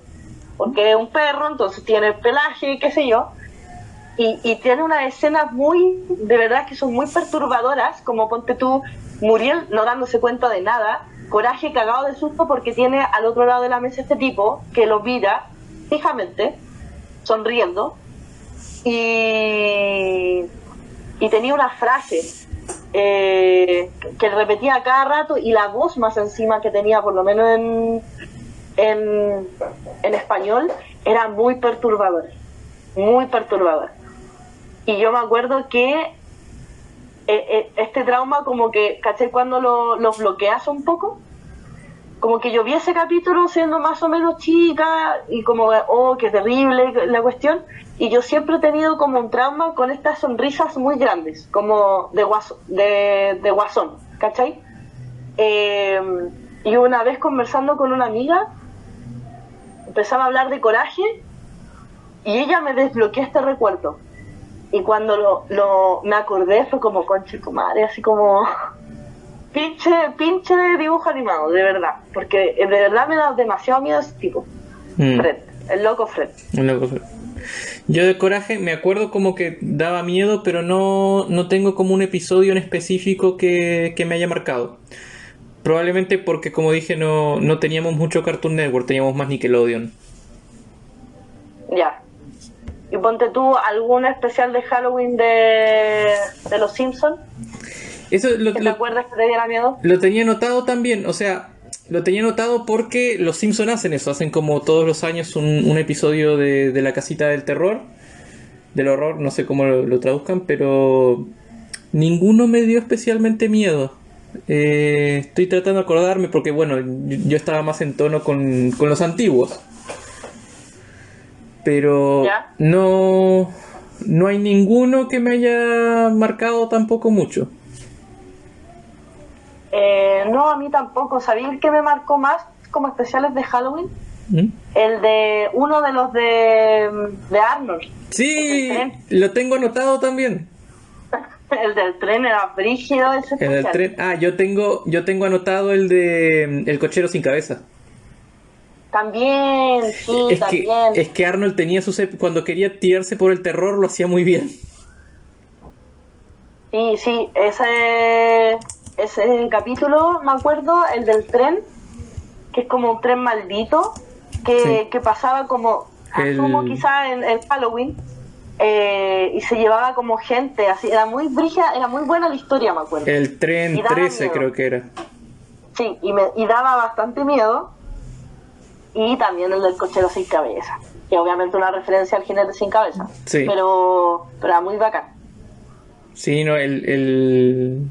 porque es un perro, entonces tiene pelaje, qué sé yo, y tiene unas escenas de verdad que son muy perturbadoras, como ponte tú, Muriel no dándose cuenta de nada, Coraje cagado de susto porque tiene al otro lado de la mesa este tipo que lo mira fijamente, sonriendo, y tenía una frase que repetía a cada rato, y la voz más encima que tenía, por lo menos en español, era muy perturbadora, muy perturbadora. Y yo me acuerdo que este trauma como que, ¿cachai? Cuando lo bloqueas un poco, como que yo vi ese capítulo siendo más o menos chica y como, oh, qué terrible la cuestión, y yo siempre he tenido como un trauma con estas sonrisas muy grandes, como de guasón, ¿cachai? Y una vez conversando con una amiga, empezaba a hablar de Coraje y ella me desbloqueó este recuerdo. Y cuando me acordé fue como, conche tu madre, así como pinche de dibujo animado, de verdad, porque de verdad me da demasiado miedo ese tipo. Fred, el loco Fred. El loco Fred. Yo de Coraje me acuerdo como que daba miedo, pero no tengo como un episodio en específico que me haya marcado. Probablemente porque, como dije, no teníamos mucho Cartoon Network, teníamos más Nickelodeon. Ya. Y ponte tú algún especial de Halloween de Los Simpsons. Eso ¿Que te acuerdas que te diera miedo? lo tenía notado también, o sea, lo tenía notado porque los Simpsons hacen eso, hacen como todos los años un episodio de la casita del terror, del horror, no sé cómo lo traduzcan, pero ninguno me dio especialmente miedo. Estoy tratando de acordarme porque, bueno, yo estaba más en tono con los antiguos. Pero ¿Ya? no hay ninguno que me haya marcado tampoco mucho. No, a mí tampoco. ¿Sabías el que me marcó más como especiales de Halloween? ¿Mm? El de uno de los de Arnold. Sí, El del tren. lo tengo anotado también. El del tren era brígido ese En el especial. tren. Ah, yo tengo anotado el de El cochero sin cabeza. También, sí, Es que, también. es que Arnold tenía cuando quería tirarse por el terror lo hacía muy bien. Sí, sí, ese capítulo, me acuerdo, el del tren, que es como un tren maldito, Sí. que pasaba como, asumo El, quizá en Halloween, y se llevaba como gente, así, era muy brígida, era muy buena la historia, me acuerdo. el Y tren daba 13 miedo. creo que era. Sí, y daba bastante miedo. Y también el del cochero sin cabeza, que obviamente una referencia al jinete sin cabeza, Sí. pero era muy bacán. Sí, no, el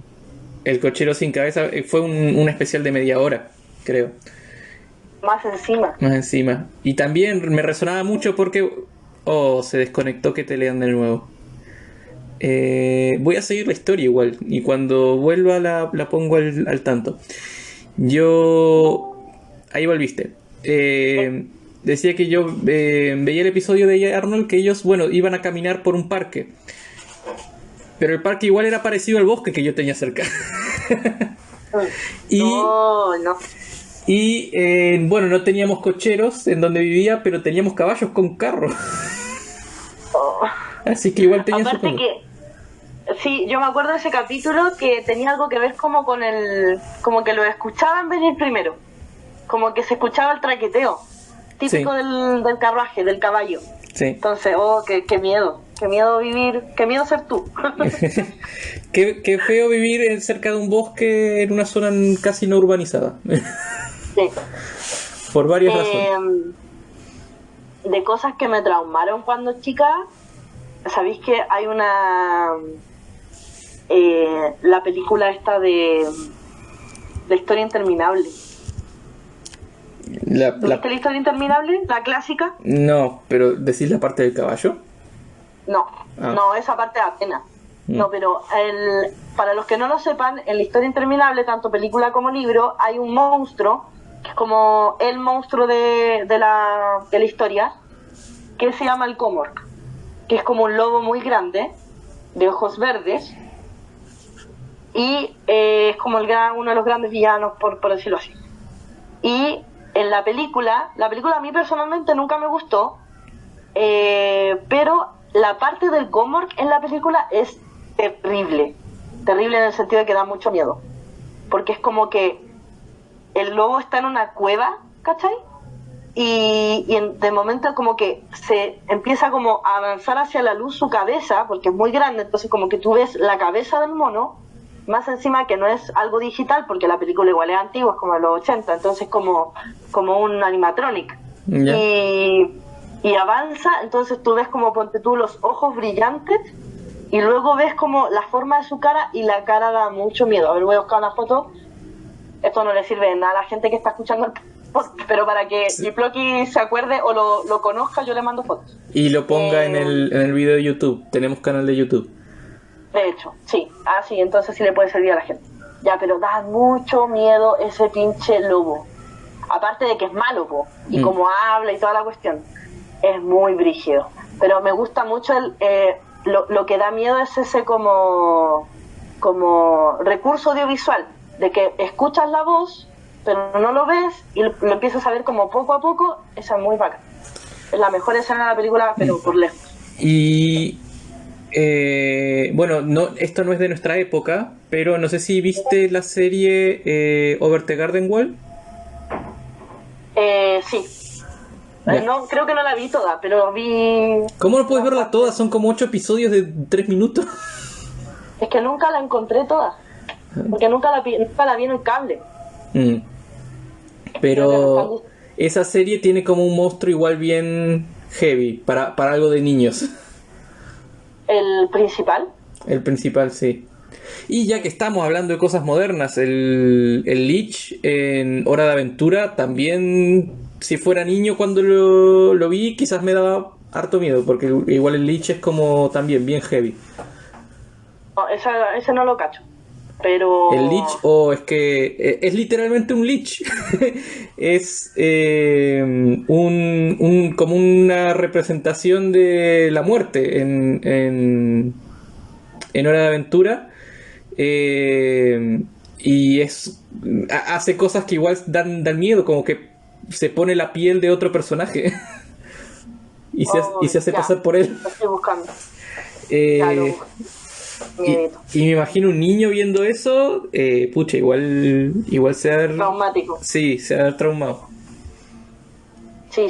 cochero sin cabeza fue un especial de media hora, creo. Más encima. Más encima. Y también me resonaba mucho porque... Oh, se desconectó, que te lean de nuevo. Voy a seguir la historia igual. Y cuando vuelva la pongo al tanto. Yo... Ahí volviste. Decía que yo veía el episodio de Arnold que ellos, bueno, iban a caminar por un parque. Pero el parque igual era parecido al bosque que yo tenía cerca. Y No, no. bueno, no teníamos cocheros en donde vivía, pero teníamos caballos con carro. Oh. Así que igual tenía su Aparte cosa. que, sí, yo me acuerdo de ese capítulo que tenía algo que ver como con como que lo escuchaban venir primero, como que se escuchaba el traqueteo, típico Sí. del carruaje, del caballo. Sí. Entonces, qué miedo vivir, qué miedo ser tú. Qué feo vivir cerca de un bosque en una zona casi no urbanizada. Sí. Por varias razones. De cosas que me traumaron cuando chica, sabéis que hay la película esta de La historia interminable. ¿Viste la historia interminable? La clásica. No, pero ¿decís la parte del caballo? No, Ah. no, esa parte apenas. No, pero para los que no lo sepan, en la historia interminable, tanto película como libro, hay un monstruo, que es como el monstruo de la historia, que se llama el Comork, que es como un lobo muy grande, de ojos verdes, y es como uno de los grandes villanos, por decirlo así. Y en la película a mí personalmente nunca me gustó, pero la parte del Comork en la película es terrible en el sentido de que da mucho miedo, porque es como que el lobo está en una cueva, ¿cachai? De momento como que se empieza como a avanzar hacia la luz su cabeza, porque es muy grande, entonces como que tú ves la cabeza del mono, más encima que no es algo digital, porque la película igual es antigua, es como de los 80, entonces como un animatronic. Ya. Y avanza, entonces tú ves como, ponte tú, los ojos brillantes, y luego ves como la forma de su cara, y la cara da mucho miedo. A ver, voy a buscar una foto. Esto no le sirve de nada a la gente que está escuchando el podcast, pero para que Giploki se acuerde o lo conozca, yo le mando fotos. Y lo ponga en el video de YouTube. Tenemos canal de YouTube. De hecho, sí. Ah, sí, entonces sí le puede servir a la gente. Ya, pero da mucho miedo ese pinche lobo. Aparte de que es malo, y como habla y toda la cuestión, es muy brígido. Pero me gusta mucho lo que da miedo es ese como recurso audiovisual, de que escuchas la voz, pero no lo ves y lo empiezas a ver como poco a poco. Eso es muy bacán. Es la mejor escena de la película, pero por lejos. Y bueno, no, esto no es de nuestra época, pero no sé si viste la serie Over the Garden Wall. Sí. Ya. No, creo que no la vi toda, pero vi... ¿Cómo no puedes verla toda? Son como 8 episodios de 3 minutos. Es que nunca la encontré toda. Porque nunca la vi en el cable. Pero esa serie tiene como un monstruo igual bien heavy para algo de niños. ¿El principal? El principal, sí. Y ya que estamos hablando de cosas modernas, el Lich en Hora de Aventura también, si fuera niño cuando lo vi, quizás me daba harto miedo, porque igual el Lich es como también bien heavy. No, ese no lo cacho. Pero... El Lich, es que es literalmente un Lich. Es como una representación de la muerte en Hora de Aventura. Y hace cosas que igual dan miedo, como que se pone la piel de otro personaje y se hace pasar por él. Lo estoy buscando. Y me imagino un niño viendo eso, pucha, igual se va a ver... Traumático. Sí, se va a ver traumado. Sí.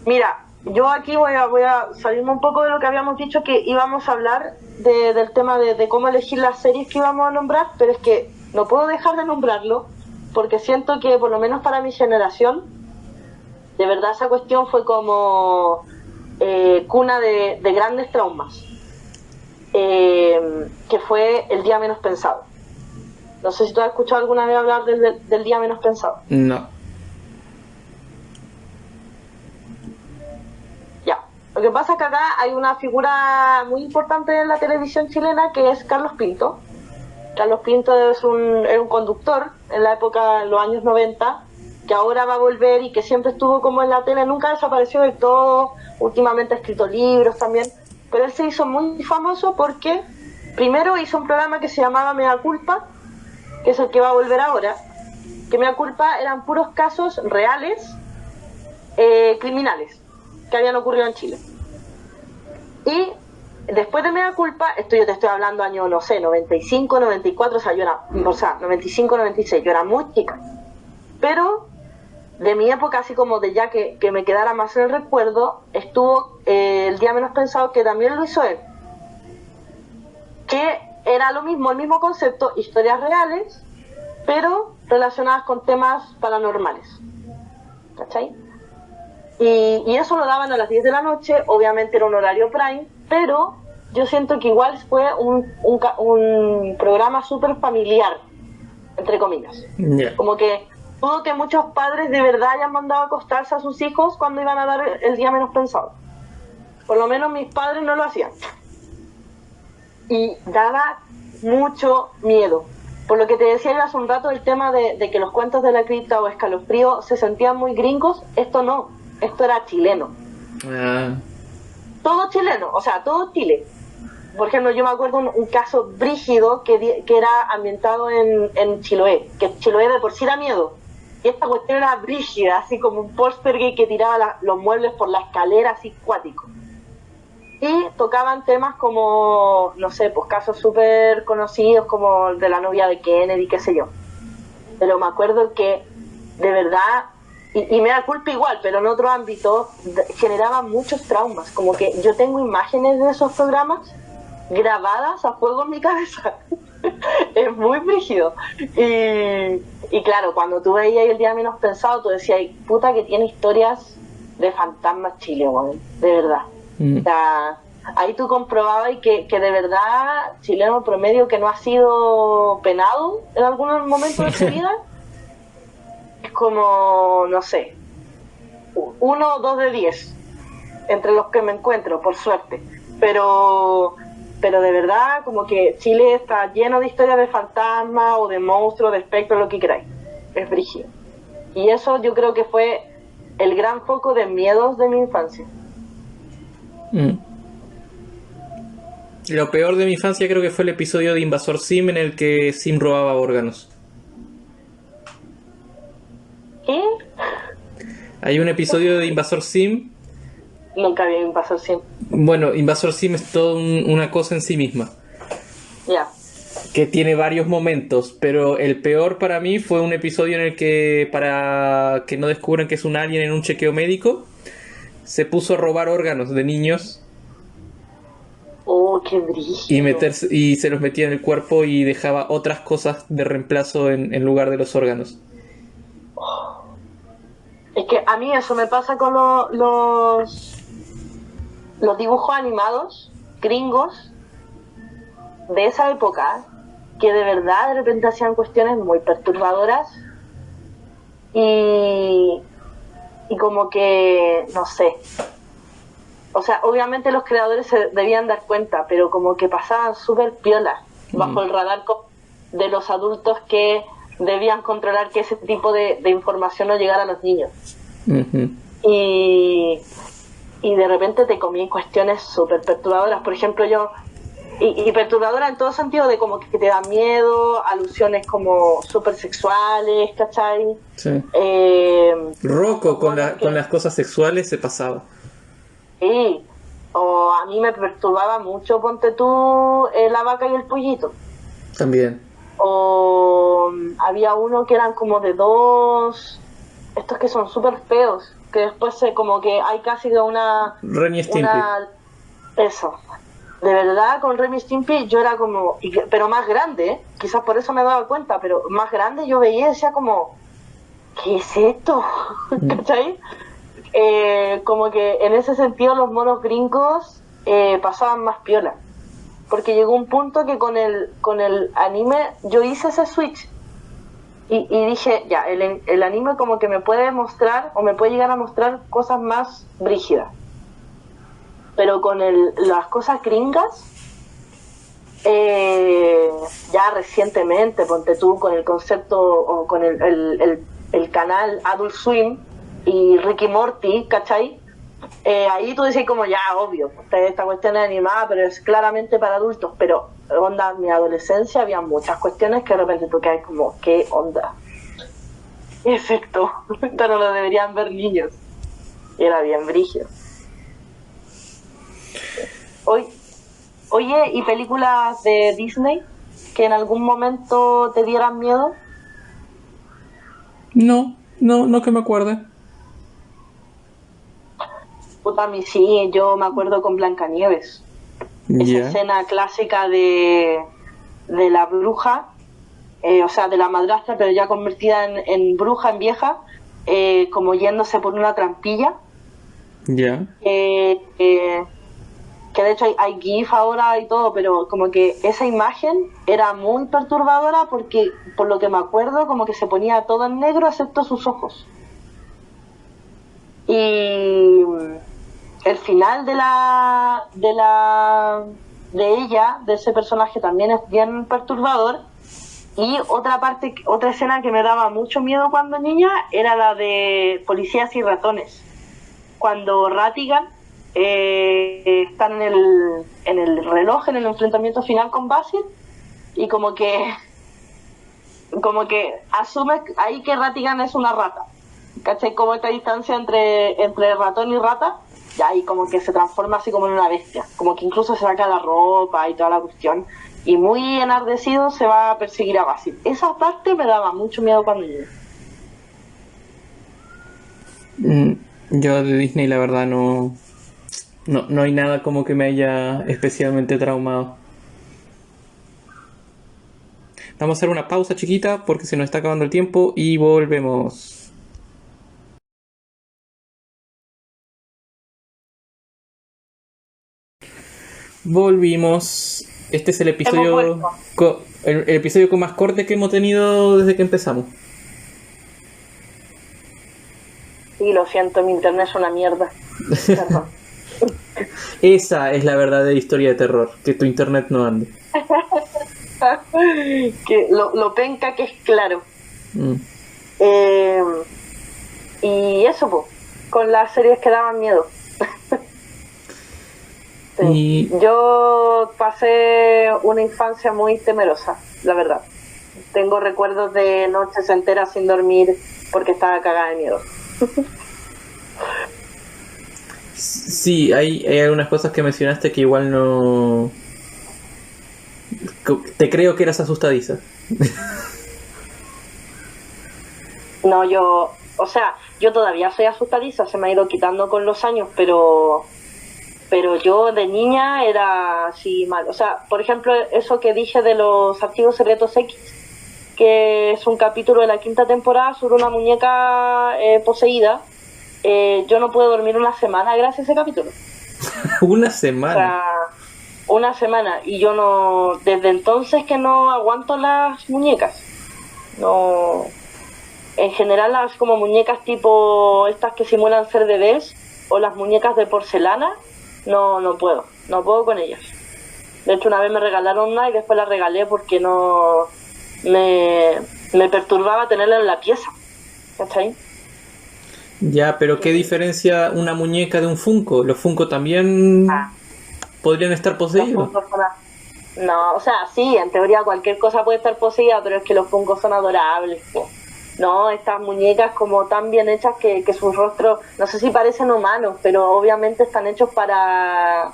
Mira, yo aquí voy a salirme un poco de lo que habíamos dicho, que íbamos a hablar del tema de cómo elegir las series que íbamos a nombrar, pero es que no puedo dejar de nombrarlo, porque siento que por lo menos para mi generación, de verdad esa cuestión fue como cuna de grandes traumas, que fue El día menos pensado. No sé si tú has escuchado alguna vez hablar del día menos pensado. No. Ya. Lo que pasa es que acá hay una figura muy importante en la televisión chilena, que es Carlos Pinto. Carlos Pinto era un conductor en la época, en los años 90, que ahora va a volver y que siempre estuvo como en la tele, nunca desapareció del todo. Últimamente ha escrito libros también, pero él se hizo muy famoso porque primero hizo un programa que se llamaba Mea Culpa, que es el que va a volver ahora, que Mea Culpa eran puros casos reales, criminales, que habían ocurrido en Chile. Y después de Mea Culpa, esto yo te estoy hablando año, no sé, 95, 94, 95, 96, yo era muy chica. Pero de mi época, así como de ya que me quedara más en el recuerdo, estuvo El día menos pensado, que también lo hizo él, que era lo mismo, el mismo concepto, historias reales, pero relacionadas con temas paranormales, ¿cachai? Y eso lo daban a las 10 de la noche, obviamente era un horario prime, pero yo siento que igual fue un programa súper familiar, entre comillas. Yeah. Como que dudo que muchos padres de verdad hayan mandado a acostarse a sus hijos cuando iban a dar El día menos pensado. Por lo menos mis padres no lo hacían. Y daba mucho miedo. Por lo que te decía yo hace un rato, el tema de que los cuentos de la cripta o Escalofrío se sentían muy gringos, esto no, esto era chileno. Todo chileno, o sea, todo Chile. Por ejemplo, yo me acuerdo un caso brígido que era ambientado en Chiloé, que Chiloé de por sí da miedo. Y esta cuestión era brígida, así como un poltergeist que tiraba los muebles por la escalera, así cuático. Y tocaban temas como, no sé, pues casos súper conocidos como el de la novia de Kennedy, qué sé yo. Pero me acuerdo que, de verdad, y me da culpa igual, pero en otro ámbito, generaba muchos traumas. Como que yo tengo imágenes de esos programas grabadas a fuego en mi cabeza. Es muy brígido. Y claro, cuando tú veías El día menos pensado, tú decías, puta que tiene historias de fantasmas Chile, güey, de verdad. O sea, ahí tú comprobabas que de verdad chileno promedio que no ha sido penado en algún momento de su vida es como, no sé, 1 o 2 de 10 entre los que me encuentro, por suerte. Pero de verdad, como que Chile está lleno de historias de fantasmas o de monstruos, de espectros, lo que queráis. Es brígido. Y eso yo creo que fue el gran foco de miedos de mi infancia. Lo peor de mi infancia creo que fue el episodio de Invasor Sim en el que Sim robaba órganos. ¿Qué? Hay un episodio de Invasor Sim. Nunca vi Invasor Sim. Bueno, Invasor Sim es toda una cosa en sí misma. Ya. Que tiene varios momentos, pero el peor para mí fue un episodio en el que, para que no descubran que es un alien en un chequeo médico, se puso a robar órganos de niños Oh, qué y brígido. meterse, y se los metía en el cuerpo y dejaba otras cosas de reemplazo en lugar de los órganos. Es que a mí eso me pasa con los dibujos animados gringos de esa época, que de verdad de repente hacían cuestiones muy perturbadoras y, y como que, no sé, o sea, obviamente los creadores se debían dar cuenta, pero como que pasaban súper piola bajo el radar de los adultos que debían controlar que ese tipo de información no llegara a los niños. Ujú. Y, y de repente te comí cuestiones súper perturbadoras. Por ejemplo, y perturbadora en todo sentido, de como que te da miedo, alusiones como súper sexuales, ¿cachai? Sí. Eh, Rocco con, monos con que las cosas sexuales se pasaba. sí, o a mí me perturbaba mucho, ponte tú, la vaca y el pollito. También. O había uno que eran como de dos, estos que son súper feos, que después como que hay casi de Ren y Stimpy. una, eso. De verdad, con Remy Stimpy yo era como, pero más grande, ¿eh? Quizás por eso me daba cuenta, pero más grande yo veía y decía como, ¿qué es esto? ¿Cachai? Como que en ese sentido los monos gringos pasaban más piola. Porque llegó un punto que con el anime yo hice ese switch y dije, ya, el anime como que me puede mostrar o me puede llegar a mostrar cosas más brígidas. Pero con las cosas gringas, ya recientemente, ponte tú con el concepto o con el canal Adult Swim y Ricky Morty, ¿cachai? Ahí tú dices como ya, obvio, esta cuestión es animada, pero es claramente para adultos, pero onda, en mi adolescencia había muchas cuestiones que de repente tú quedas como, ¿qué onda? Efecto, esto no lo deberían ver niños. Y era bien brígido. Hoy, oye, ¿y películas de Disney que en algún momento te dieran miedo? No, no, no que me acuerde. Puta, a mí sí, yo me acuerdo con Blancanieves. Esa Ya. escena clásica de la bruja, o sea, de la madrastra, pero ya convertida en bruja, en vieja, como yéndose por una trampilla. Ya. Eh, eh, que de hecho hay GIF ahora y todo, pero como que esa imagen era muy perturbadora porque, por lo que me acuerdo, como que se ponía todo en negro excepto sus ojos. Y el final de ella, de ese personaje, también es bien perturbador. Y otra parte, otra escena que me daba mucho miedo cuando niña era la de Policías y Ratones. Cuando Ratigan están en el reloj, en el enfrentamiento final con Basil, y como que asume ahí que Ratigan es una rata. ¿Cachai? Como esta distancia entre ratón y rata, y ahí como que se transforma así como en una bestia. Como que incluso se saca la ropa y toda la cuestión. Y muy enardecido se va a perseguir a Basil. Esa parte me daba mucho miedo cuando yo. Mm, yo de Disney la verdad no, no, no hay nada como que me haya especialmente traumado. Vamos a hacer una pausa chiquita porque se nos está acabando el tiempo y volvemos. Volvimos. Este es el Hemos vuelto. episodio el episodio con más corte que hemos tenido desde que empezamos. Sí, lo siento, mi internet es una mierda. Perdón. Esa es la verdadera historia de terror, que tu internet no ande. Que lo penca que es claro. Mm. Eh, y eso, pues, con las series que daban miedo. Sí. Y Yo pasé una infancia muy temerosa, la verdad. Tengo recuerdos de noches enteras sin dormir porque estaba cagada de miedo. Sí, hay algunas cosas que mencionaste que igual no... Te creo que eras asustadiza. No, o sea, yo todavía soy asustadiza, se me ha ido quitando con los años, pero yo de niña era así mal. O sea, por ejemplo, eso que dije de los Archivos Secretos X, que es un capítulo de la 5ª temporada sobre una muñeca poseída. Yo no pude dormir una semana gracias a ese capítulo. Una O semana. sea, una semana. Y yo no, desde entonces que no aguanto las muñecas. No, en general las como muñecas tipo estas que simulan ser bebés o las muñecas de porcelana, no puedo con ellas. De hecho, una vez me regalaron una y después la regalé porque no me perturbaba tenerla en la pieza. ¿Cachai? Ya, pero ¿qué diferencia una muñeca de un Funko? Los Funko también podrían estar Los poseídos. Funkos no, o sea, sí, en teoría cualquier cosa puede estar poseída, pero es que los Funkos son adorables, po. No, estas muñecas como tan bien hechas que sus rostros, no sé si parecen humanos, pero obviamente están hechos para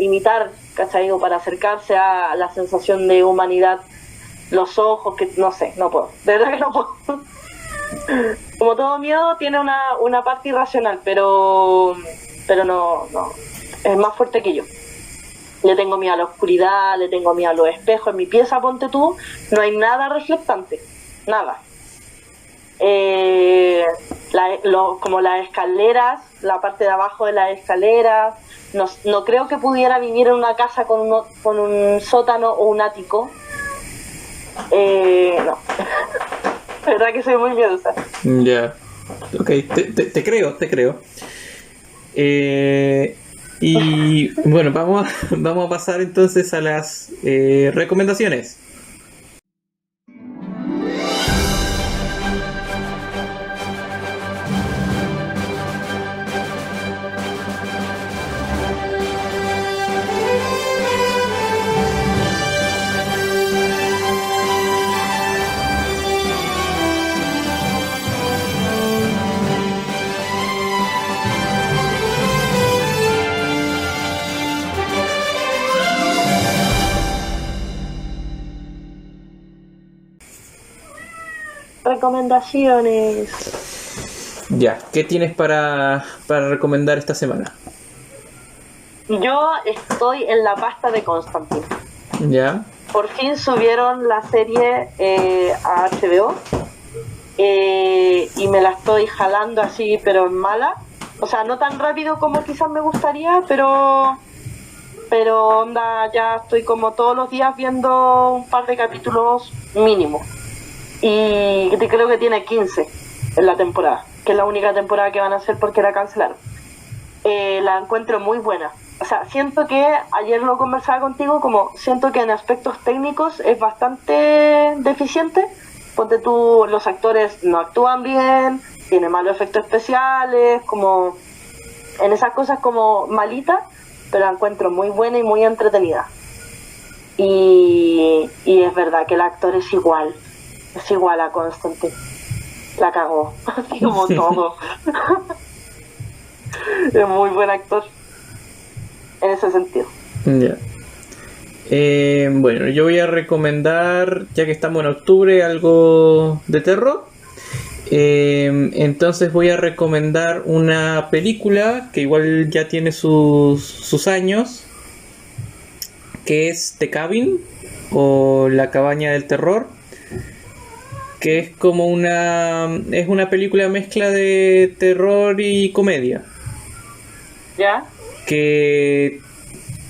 imitar, ¿cachai? O para acercarse a la sensación de humanidad, los ojos, que no sé, no puedo, de verdad que no puedo. Como todo miedo tiene una parte irracional, pero no, es más fuerte que yo. Le tengo miedo a la oscuridad, le tengo miedo a los espejos. En mi pieza, ponte tú, no hay nada reflectante, nada. Como las escaleras, la parte de abajo de las escaleras, no creo que pudiera vivir en una casa con un sótano o un ático. No. La verdad que soy muy miedosa. Ya. Ok, te creo. Y bueno, vamos a pasar entonces a las recomendaciones. Recomendaciones. Ya, ¿qué tienes para recomendar esta semana? Yo estoy en la pasta de Constantine. Ya. Por fin subieron la serie a HBO y me la estoy jalando así, pero en mala. O sea, no tan rápido como quizás me gustaría, pero onda, ya estoy como todos los días viendo un par de capítulos mínimo. Y creo que tiene 15 en la temporada, que es la única temporada que van a hacer porque la cancelaron. La encuentro muy buena. O sea, siento que, ayer lo conversaba contigo, como siento que en aspectos técnicos es bastante deficiente. Ponte tú, los actores no actúan bien, tiene malos efectos especiales, como en esas cosas como malitas, pero la encuentro muy buena y muy entretenida. Y es verdad que el actor es igual a Constantine. La cagó, así como todo. Es muy buen actor en ese sentido. Ya. Bueno, yo voy a recomendar, ya que estamos en octubre, algo de terror. Entonces voy a recomendar una película que igual ya tiene sus años, que es The Cabin o La Cabaña del Terror, que es como es una película mezcla de terror y comedia, ¿Ya? que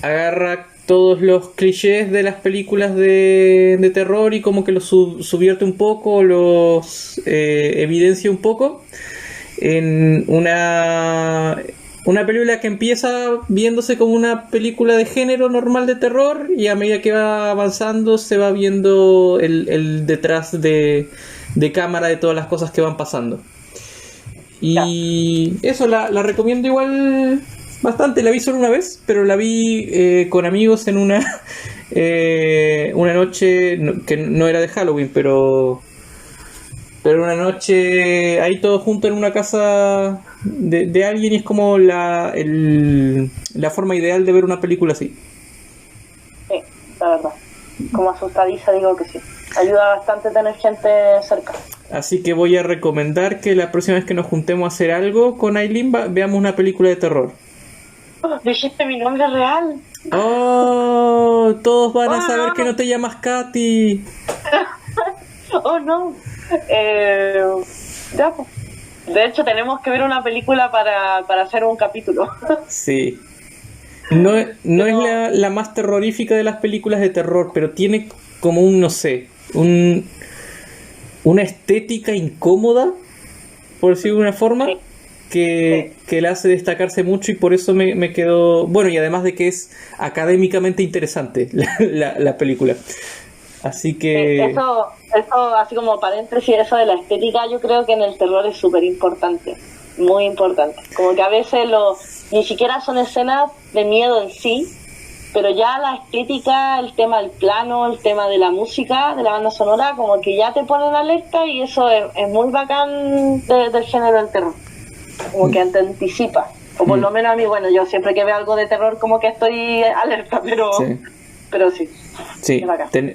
agarra todos los clichés de las películas de terror y como que los subvierte un poco, los evidencia un poco en una película que empieza viéndose como una película de género normal de terror, y a medida que va avanzando se va viendo el detrás de cámara de todas las cosas que van pasando. Y eso la recomiendo igual bastante. La vi solo una vez, pero la vi con amigos en una noche que no era de Halloween, pero Pero una noche ahí todos juntos en una casa de alguien, y es como la forma ideal de ver una película así. Sí, la verdad. Como asustadiza digo que sí. Ayuda bastante tener gente cerca. Así que voy a recomendar que la próxima vez que nos juntemos a hacer algo con Aileen, veamos una película de terror. Dijiste mi nombre real. ¡Oh! Todos van a saber que no te llamas Katy. Oh, no. Ya, pues. De hecho, tenemos que ver una película para hacer un capítulo. Sí. No es la más terrorífica de las películas de terror, pero tiene como un, no sé, una estética incómoda, por decirlo de una forma, Sí. que la hace destacarse mucho, y por eso me quedó... Bueno, y además de que es académicamente interesante la película. Así que... Eso, así como paréntesis, eso de la estética, yo creo que en el terror es súper importante. Muy importante. Como que a veces ni siquiera son escenas de miedo en sí, pero ya la estética, el tema del plano, el tema de la música, de la banda sonora, como que ya te ponen alerta, y eso es muy bacán del género del terror. Como que te anticipa. O por lo menos a mí, bueno, yo siempre que veo algo de terror como que estoy alerta, pero sí. Sí,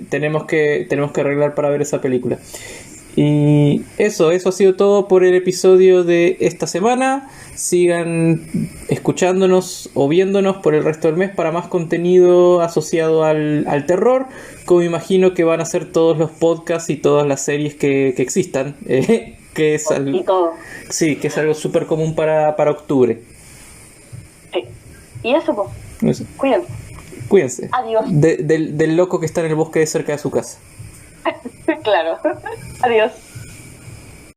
tenemos que arreglar para ver esa película. Y eso ha sido todo por el episodio de esta semana. Sigan escuchándonos o viéndonos por el resto del mes para más contenido asociado al terror, como imagino que van a ser todos los podcasts y todas las series que existan, que es algo, y todo. Sí, que es algo súper común para octubre. Sí. Y eso, pues. Eso. Cuídense. Adiós. Del loco que está en el bosque de cerca de su casa. Claro. Adiós.